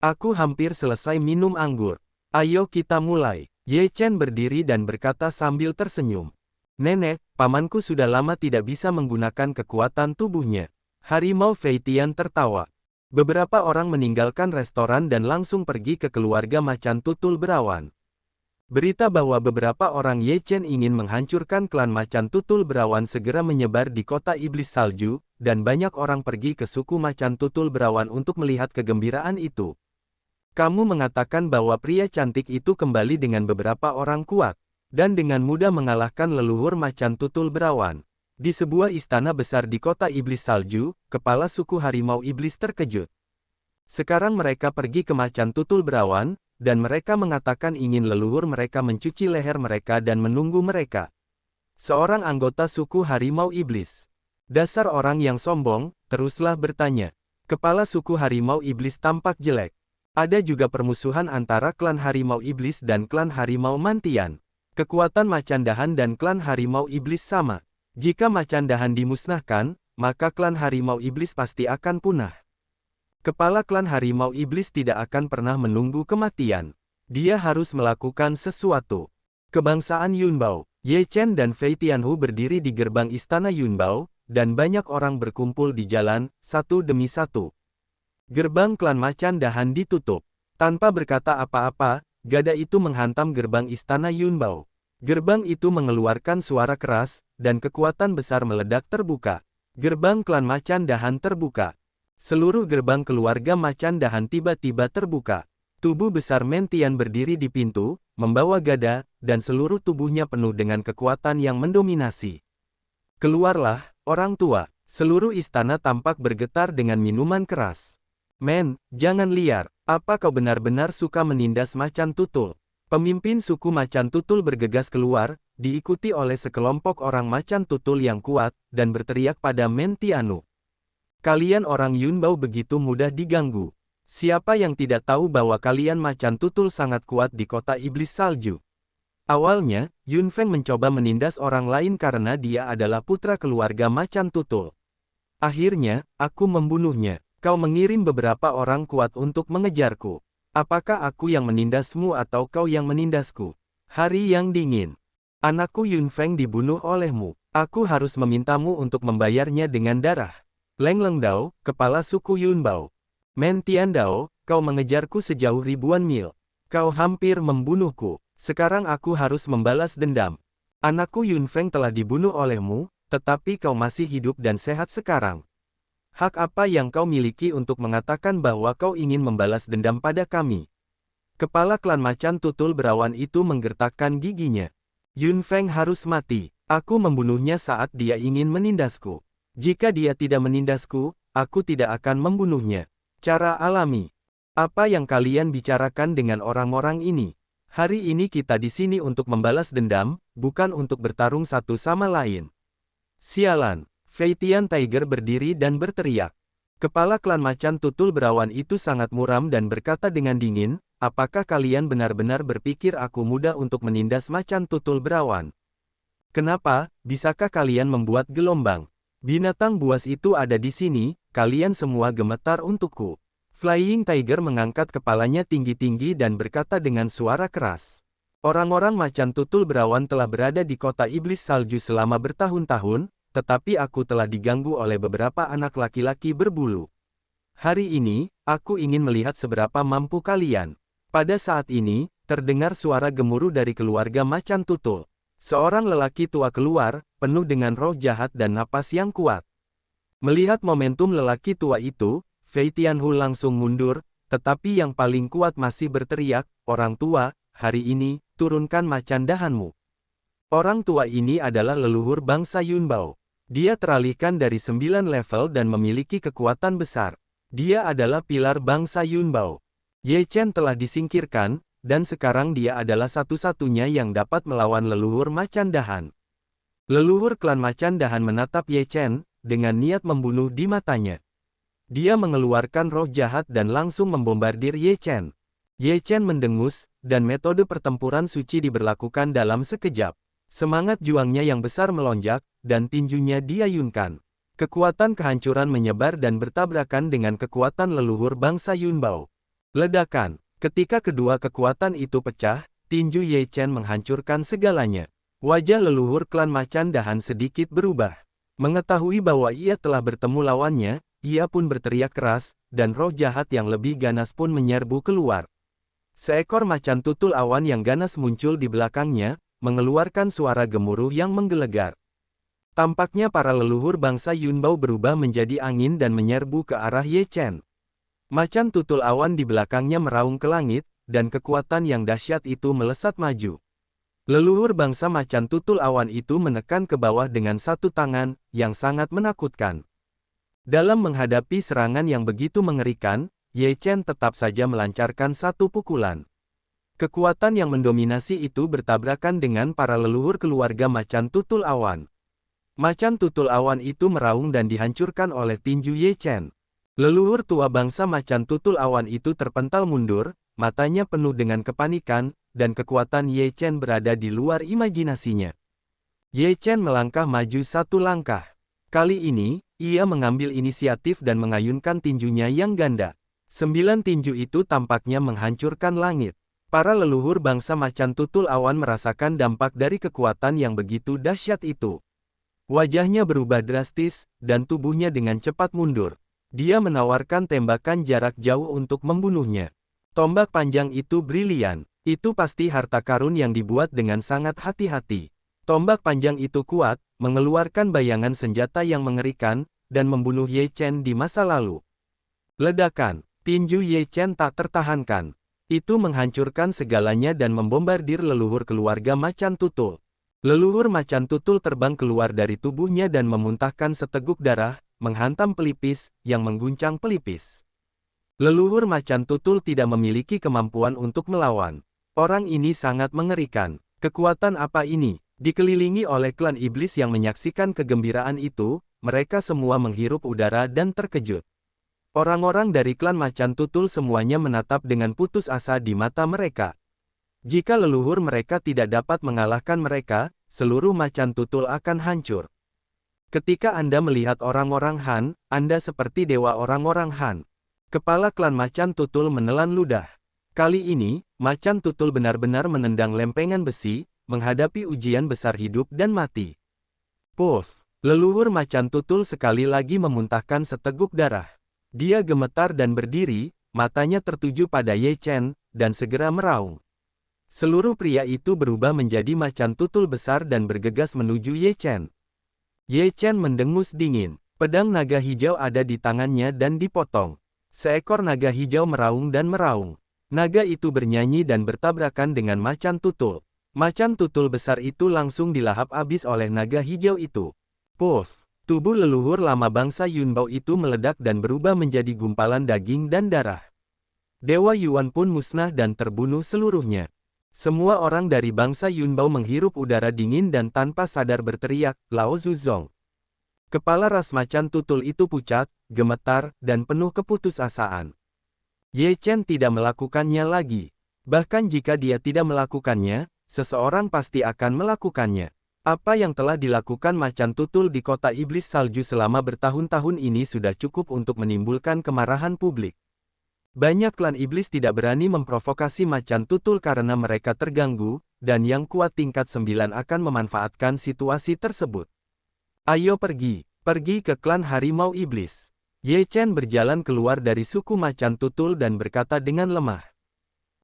Aku hampir selesai minum anggur. Ayo kita mulai. Ye Chen berdiri dan berkata sambil tersenyum. Nenek, pamanku sudah lama tidak bisa menggunakan kekuatan tubuhnya. Harimau Fei Tian tertawa. Beberapa orang meninggalkan restoran dan langsung pergi ke keluarga macan tutul berawan. Berita bahwa beberapa orang Ye Chen ingin menghancurkan klan macan tutul berawan segera menyebar di kota iblis salju, dan banyak orang pergi ke suku macan tutul berawan untuk melihat kegembiraan itu. Kamu mengatakan bahwa pria cantik itu kembali dengan beberapa orang kuat, dan dengan mudah mengalahkan leluhur macan tutul berawan. Di sebuah istana besar di kota iblis salju, kepala suku harimau iblis terkejut. Sekarang mereka pergi ke macan tutul berawan, dan mereka mengatakan ingin leluhur mereka mencuci leher mereka dan menunggu mereka. Seorang anggota suku harimau iblis. Dasar orang yang sombong, teruslah bertanya. Kepala suku harimau iblis tampak jelek. Ada juga permusuhan antara klan harimau iblis dan klan harimau mantian. Kekuatan macan dahan dan klan harimau iblis sama. Jika macan dahan dimusnahkan, maka klan harimau iblis pasti akan punah. Kepala klan harimau iblis tidak akan pernah menunggu kematian. Dia harus melakukan sesuatu. Kebangsaan Yunbao. Ye Chen dan Fei Tianhu berdiri di gerbang istana Yunbao, dan banyak orang berkumpul di jalan, satu demi satu. Gerbang klan Macan Dahan ditutup. Tanpa berkata apa-apa, gada itu menghantam gerbang istana Yunbao. Gerbang itu mengeluarkan suara keras, dan kekuatan besar meledak terbuka. Gerbang klan Macan Dahan terbuka. Seluruh gerbang keluarga Macan Dahan tiba-tiba terbuka. Tubuh besar Mentian berdiri di pintu, membawa gada, dan seluruh tubuhnya penuh dengan kekuatan yang mendominasi. Keluarlah, orang tua. Seluruh istana tampak bergetar dengan minuman keras. Men, jangan liar. Apa kau benar-benar suka menindas macan tutul? Pemimpin suku macan tutul bergegas keluar, diikuti oleh sekelompok orang macan tutul yang kuat, dan berteriak pada Mentianu. Kalian orang Yunbao begitu mudah diganggu. Siapa yang tidak tahu bahwa kalian macan tutul sangat kuat di kota iblis salju? Awalnya, Yun Feng mencoba menindas orang lain karena dia adalah putra keluarga macan tutul. Akhirnya, aku membunuhnya. Kau mengirim beberapa orang kuat untuk mengejarku. Apakah aku yang menindasmu atau kau yang menindasku? Hari yang dingin. Anakku Yun Feng dibunuh olehmu. Aku harus memintamu untuk membayarnya dengan darah. Leng Lengdao, kepala suku Yunbao. Mentian Dao, kau mengejarku sejauh ribuan mil. Kau hampir membunuhku. Sekarang aku harus membalas dendam. Anakku Yun Feng telah dibunuh olehmu, tetapi kau masih hidup dan sehat sekarang. Hak apa yang kau miliki untuk mengatakan bahwa kau ingin membalas dendam pada kami? Kepala klan macan tutul berawan itu menggertakkan giginya. Yun Feng harus mati. Aku membunuhnya saat dia ingin menindasku. Jika dia tidak menindasku, aku tidak akan membunuhnya. Cara alami. Apa yang kalian bicarakan dengan orang-orang ini? Hari ini kita di sini untuk membalas dendam, bukan untuk bertarung satu sama lain. Sialan. Fei Tian Tiger berdiri dan berteriak. Kepala klan macan tutul berawan itu sangat muram dan berkata dengan dingin, apakah kalian benar-benar berpikir aku mudah untuk menindas macan tutul berawan? Kenapa, bisakah kalian membuat gelombang? Binatang buas itu ada di sini, kalian semua gemetar untukku. Flying Tiger mengangkat kepalanya tinggi-tinggi dan berkata dengan suara keras. Orang-orang macan tutul berawan telah berada di kota iblis salju selama bertahun-tahun, tetapi aku telah diganggu oleh beberapa anak laki-laki berbulu. Hari ini, aku ingin melihat seberapa mampu kalian. Pada saat ini, terdengar suara gemuruh dari keluarga macan tutul. Seorang lelaki tua keluar, penuh dengan roh jahat dan napas yang kuat. Melihat momentum lelaki tua itu, Fei Tianhu langsung mundur, tetapi yang paling kuat masih berteriak, orang tua, hari ini, turunkan macan dahanmu. Orang tua ini adalah leluhur bangsa Yunbao. Dia teralihkan dari 9 level dan memiliki kekuatan besar. Dia adalah pilar bangsa Yunbao. Ye Chen telah disingkirkan, dan sekarang dia adalah satu-satunya yang dapat melawan leluhur macan dahan. Leluhur klan macan dahan menatap Ye Chen, dengan niat membunuh di matanya. Dia mengeluarkan roh jahat dan langsung membombardir Ye Chen. Ye Chen mendengus, dan metode pertempuran suci diberlakukan dalam sekejap. Semangat juangnya yang besar melonjak, dan tinjunya diayunkan. Kekuatan kehancuran menyebar dan bertabrakan dengan kekuatan leluhur bangsa Yunbao. Ledakan. Ketika kedua kekuatan itu pecah, tinju Ye Chen menghancurkan segalanya. Wajah leluhur klan macan dahan sedikit berubah. Mengetahui bahwa ia telah bertemu lawannya, ia pun berteriak keras, dan roh jahat yang lebih ganas pun menyerbu keluar. Seekor macan tutul awan yang ganas muncul di belakangnya, mengeluarkan suara gemuruh yang menggelegar. Tampaknya para leluhur bangsa Yunbao berubah menjadi angin dan menyerbu ke arah Ye Chen. Macan tutul awan di belakangnya meraung ke langit, dan kekuatan yang dahsyat itu melesat maju. Leluhur bangsa macan tutul awan itu menekan ke bawah dengan satu tangan, yang sangat menakutkan. Dalam menghadapi serangan yang begitu mengerikan, Ye Chen tetap saja melancarkan satu pukulan. Kekuatan yang mendominasi itu bertabrakan dengan para leluhur keluarga macan tutul awan. Macan tutul awan itu meraung dan dihancurkan oleh tinju Ye Chen. Leluhur tua bangsa macan tutul awan itu terpental mundur, matanya penuh dengan kepanikan, dan kekuatan Ye Chen berada di luar imajinasinya. Ye Chen melangkah maju satu langkah. Kali ini, ia mengambil inisiatif dan mengayunkan tinjunya yang ganda. 9 tinju itu tampaknya menghancurkan langit. Para leluhur bangsa macan tutul awan merasakan dampak dari kekuatan yang begitu dahsyat itu. Wajahnya berubah drastis, dan tubuhnya dengan cepat mundur. Dia menawarkan tembakan jarak jauh untuk membunuhnya. Tombak panjang itu brilian. Itu pasti harta karun yang dibuat dengan sangat hati-hati. Tombak panjang itu kuat, mengeluarkan bayangan senjata yang mengerikan, dan membunuh Ye Chen di masa lalu. Ledakan. Tinju Ye Chen tak tertahankan. Itu menghancurkan segalanya dan membombardir leluhur keluarga macan tutul. Leluhur macan tutul terbang keluar dari tubuhnya dan memuntahkan seteguk darah, menghantam pelipis, yang mengguncang pelipis. Leluhur macan tutul tidak memiliki kemampuan untuk melawan. Orang ini sangat mengerikan. Kekuatan apa ini? Dikelilingi oleh klan iblis yang menyaksikan kegembiraan itu, mereka semua menghirup udara dan terkejut. Orang-orang dari klan macan tutul semuanya menatap dengan putus asa di mata mereka. Jika leluhur mereka tidak dapat mengalahkan mereka, seluruh macan tutul akan hancur. Ketika Anda melihat orang-orang Han, Anda seperti dewa orang-orang Han. Kepala klan macan tutul menelan ludah. Kali ini, macan tutul benar-benar menendang lempengan besi, menghadapi ujian besar hidup dan mati. Puff! Leluhur macan tutul sekali lagi memuntahkan seteguk darah. Dia gemetar dan berdiri, matanya tertuju pada Ye Chen, dan segera meraung. Seluruh pria itu berubah menjadi macan tutul besar dan bergegas menuju Ye Chen. Ye Chen mendengus dingin. Pedang naga hijau ada di tangannya dan dipotong. Seekor naga hijau meraung dan meraung. Naga itu bernyanyi dan bertabrakan dengan macan tutul. Macan tutul besar itu langsung dilahap habis oleh naga hijau itu. Puff! Tubuh leluhur lama bangsa Yunbao itu meledak dan berubah menjadi gumpalan daging dan darah. Dewa Yuan pun musnah dan terbunuh seluruhnya. Semua orang dari bangsa Yunbao menghirup udara dingin dan tanpa sadar berteriak, Lao Zuzong. Kepala ras macan tutul itu pucat, gemetar, dan penuh keputusasaan. Ye Chen tidak melakukannya lagi. Bahkan jika dia tidak melakukannya, seseorang pasti akan melakukannya. Apa yang telah dilakukan macan tutul di kota iblis salju selama bertahun-tahun ini sudah cukup untuk menimbulkan kemarahan publik. Banyak klan iblis tidak berani memprovokasi macan tutul karena mereka terganggu, dan yang kuat tingkat 9 akan memanfaatkan situasi tersebut. Ayo pergi ke klan harimau iblis. Ye Chen berjalan keluar dari suku macan tutul dan berkata dengan lemah.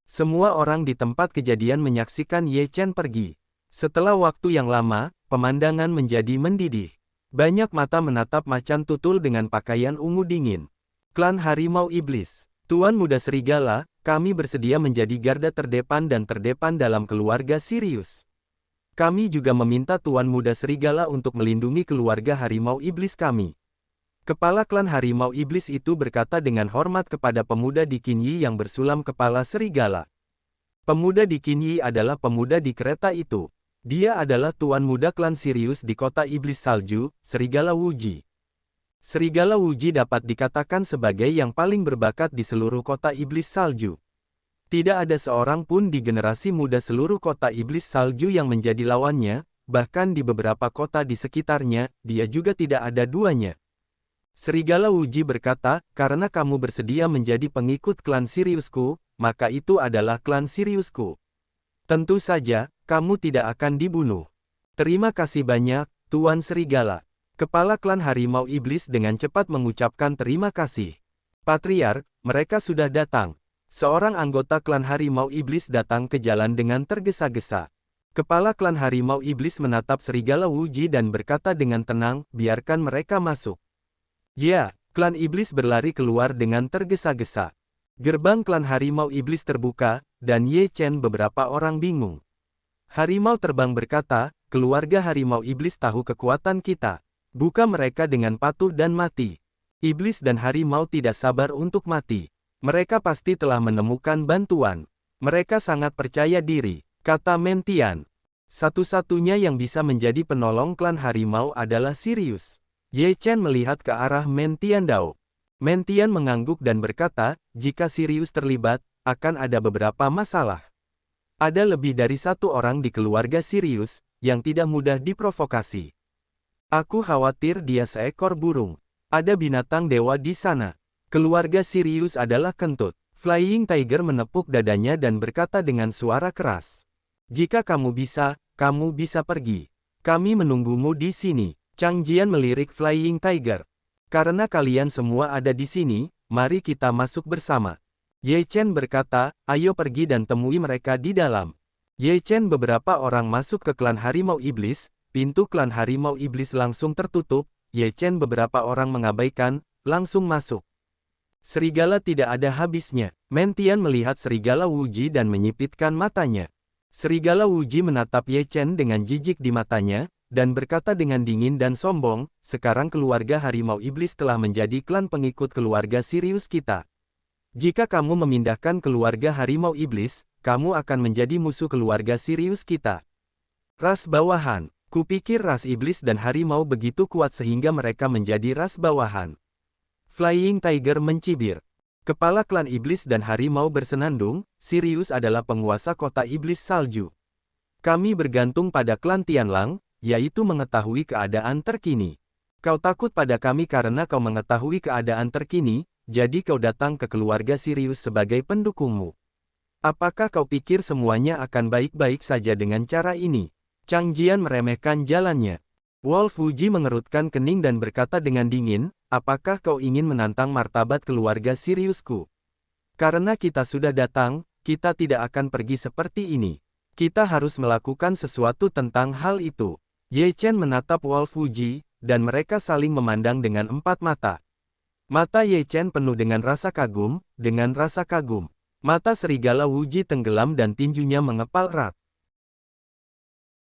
Semua orang di tempat kejadian menyaksikan Ye Chen pergi. Setelah waktu yang lama, pemandangan menjadi mendidih. Banyak mata menatap macan tutul dengan pakaian ungu dingin. Klan harimau iblis. Tuan Muda Serigala, kami bersedia menjadi garda terdepan dan terdepan dalam keluarga Sirius. Kami juga meminta Tuan Muda Serigala untuk melindungi keluarga harimau iblis kami. Kepala klan harimau iblis itu berkata dengan hormat kepada pemuda di Qinyi yang bersulam kepala serigala. Pemuda di Qinyi adalah pemuda di kereta itu. Dia adalah Tuan Muda klan Sirius di kota iblis salju, Serigala Wuji. Serigala Wuji dapat dikatakan sebagai yang paling berbakat di seluruh kota iblis salju. Tidak ada seorang pun di generasi muda seluruh kota iblis salju yang menjadi lawannya, bahkan di beberapa kota di sekitarnya, dia juga tidak ada duanya. Serigala Wuji berkata, karena kamu bersedia menjadi pengikut klan Siriusku, maka itu adalah klan Siriusku. Tentu saja, kamu tidak akan dibunuh. Terima kasih banyak, Tuan Serigala. Kepala klan harimau iblis dengan cepat mengucapkan terima kasih. Patriark, mereka sudah datang. Seorang anggota klan harimau iblis datang ke jalan dengan tergesa-gesa. Kepala klan harimau iblis menatap Serigala Wuji dan berkata dengan tenang, biarkan mereka masuk. Ya, klan iblis berlari keluar dengan tergesa-gesa. Gerbang klan harimau iblis terbuka, dan Ye Chen beberapa orang bingung. Harimau terbang berkata, keluarga harimau iblis tahu kekuatan kita. Buka mereka dengan patuh dan mati. Iblis dan harimau tidak sabar untuk mati. Mereka pasti telah menemukan bantuan. Mereka sangat percaya diri, kata Mentian. Satu-satunya yang bisa menjadi penolong klan harimau adalah Sirius. Ye Chen melihat ke arah Mentian Dao. Mentian mengangguk dan berkata, jika Sirius terlibat, akan ada beberapa masalah. Ada lebih dari satu orang di keluarga Sirius, yang tidak mudah diprovokasi. Aku khawatir dia seekor burung. Ada binatang dewa di sana. Keluarga Sirius adalah kentut. Flying Tiger menepuk dadanya dan berkata dengan suara keras. Jika kamu bisa pergi. Kami menunggumu di sini. Chang Jian melirik Flying Tiger. Karena kalian semua ada di sini, mari kita masuk bersama. Ye Chen berkata, ayo pergi dan temui mereka di dalam. Ye Chen beberapa orang masuk ke klan Harimau Iblis, pintu klan Harimau Iblis langsung tertutup, Ye Chen beberapa orang mengabaikan, langsung masuk. Serigala tidak ada habisnya. Mentian melihat serigala Wuji dan menyipitkan matanya. Serigala Wuji menatap Ye Chen dengan jijik di matanya, dan berkata dengan dingin dan sombong, sekarang keluarga Harimau Iblis telah menjadi klan pengikut keluarga Sirius kita. Jika kamu memindahkan keluarga Harimau Iblis, kamu akan menjadi musuh keluarga Sirius kita. Ras bawahan. Kupikir ras iblis dan harimau begitu kuat sehingga mereka menjadi ras bawahan. Flying Tiger mencibir. Kepala klan iblis dan harimau bersenandung, Sirius adalah penguasa kota iblis salju. Kami bergantung pada klan Tianlang, yaitu mengetahui keadaan terkini. Kau takut pada kami karena kau mengetahui keadaan terkini, jadi kau datang ke keluarga Sirius sebagai pendukungmu. Apakah kau pikir semuanya akan baik-baik saja dengan cara ini? Chang Jian meremehkan jalannya. Wolf Wuji mengerutkan kening dan berkata dengan dingin, apakah kau ingin menantang martabat keluarga Siriusku? Karena kita sudah datang, kita tidak akan pergi seperti ini. Kita harus melakukan sesuatu tentang hal itu. Ye Chen menatap Wolf Wuji, dan mereka saling memandang dengan empat mata. Mata Ye Chen penuh dengan rasa kagum, Mata serigala Wuji tenggelam dan tinjunya mengepal erat.